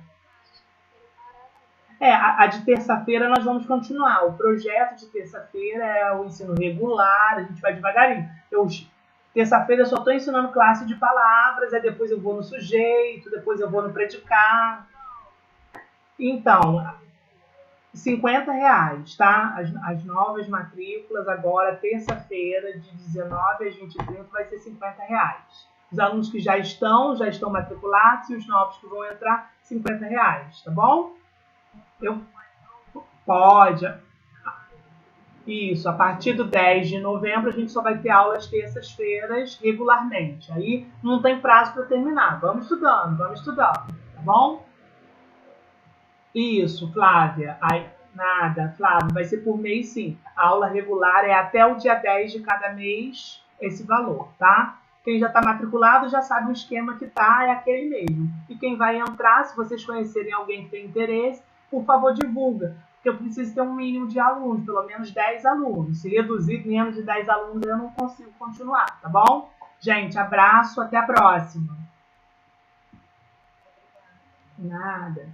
A de terça-feira nós vamos continuar. O projeto de terça-feira é o ensino regular, a gente vai devagarinho. Terça-feira eu só estou ensinando classe de palavras, aí depois eu vou no sujeito, depois eu vou no predicado. Então, R$50, tá? As novas matrículas agora, terça-feira, de 19 às 20h30, vai ser R$50. Os alunos que já estão matriculados e os novos que vão entrar, R$50, tá bom? Pode. Isso, a partir do 10 de novembro a gente só vai ter aulas terças-feiras regularmente. Aí não tem prazo para terminar. Vamos estudando, tá bom? Isso, Flávia. Nada, Flávia, vai ser por mês sim. A aula regular é até o dia 10 de cada mês esse valor, tá? Quem já está matriculado já sabe o esquema que tá, é aquele mesmo. E quem vai entrar, se vocês conhecerem alguém que tem interesse, por favor, divulga. Porque eu preciso ter um mínimo de alunos, pelo menos 10 alunos. Se reduzir menos de 10 alunos, eu não consigo continuar, tá bom? Gente, abraço, até a próxima. Nada.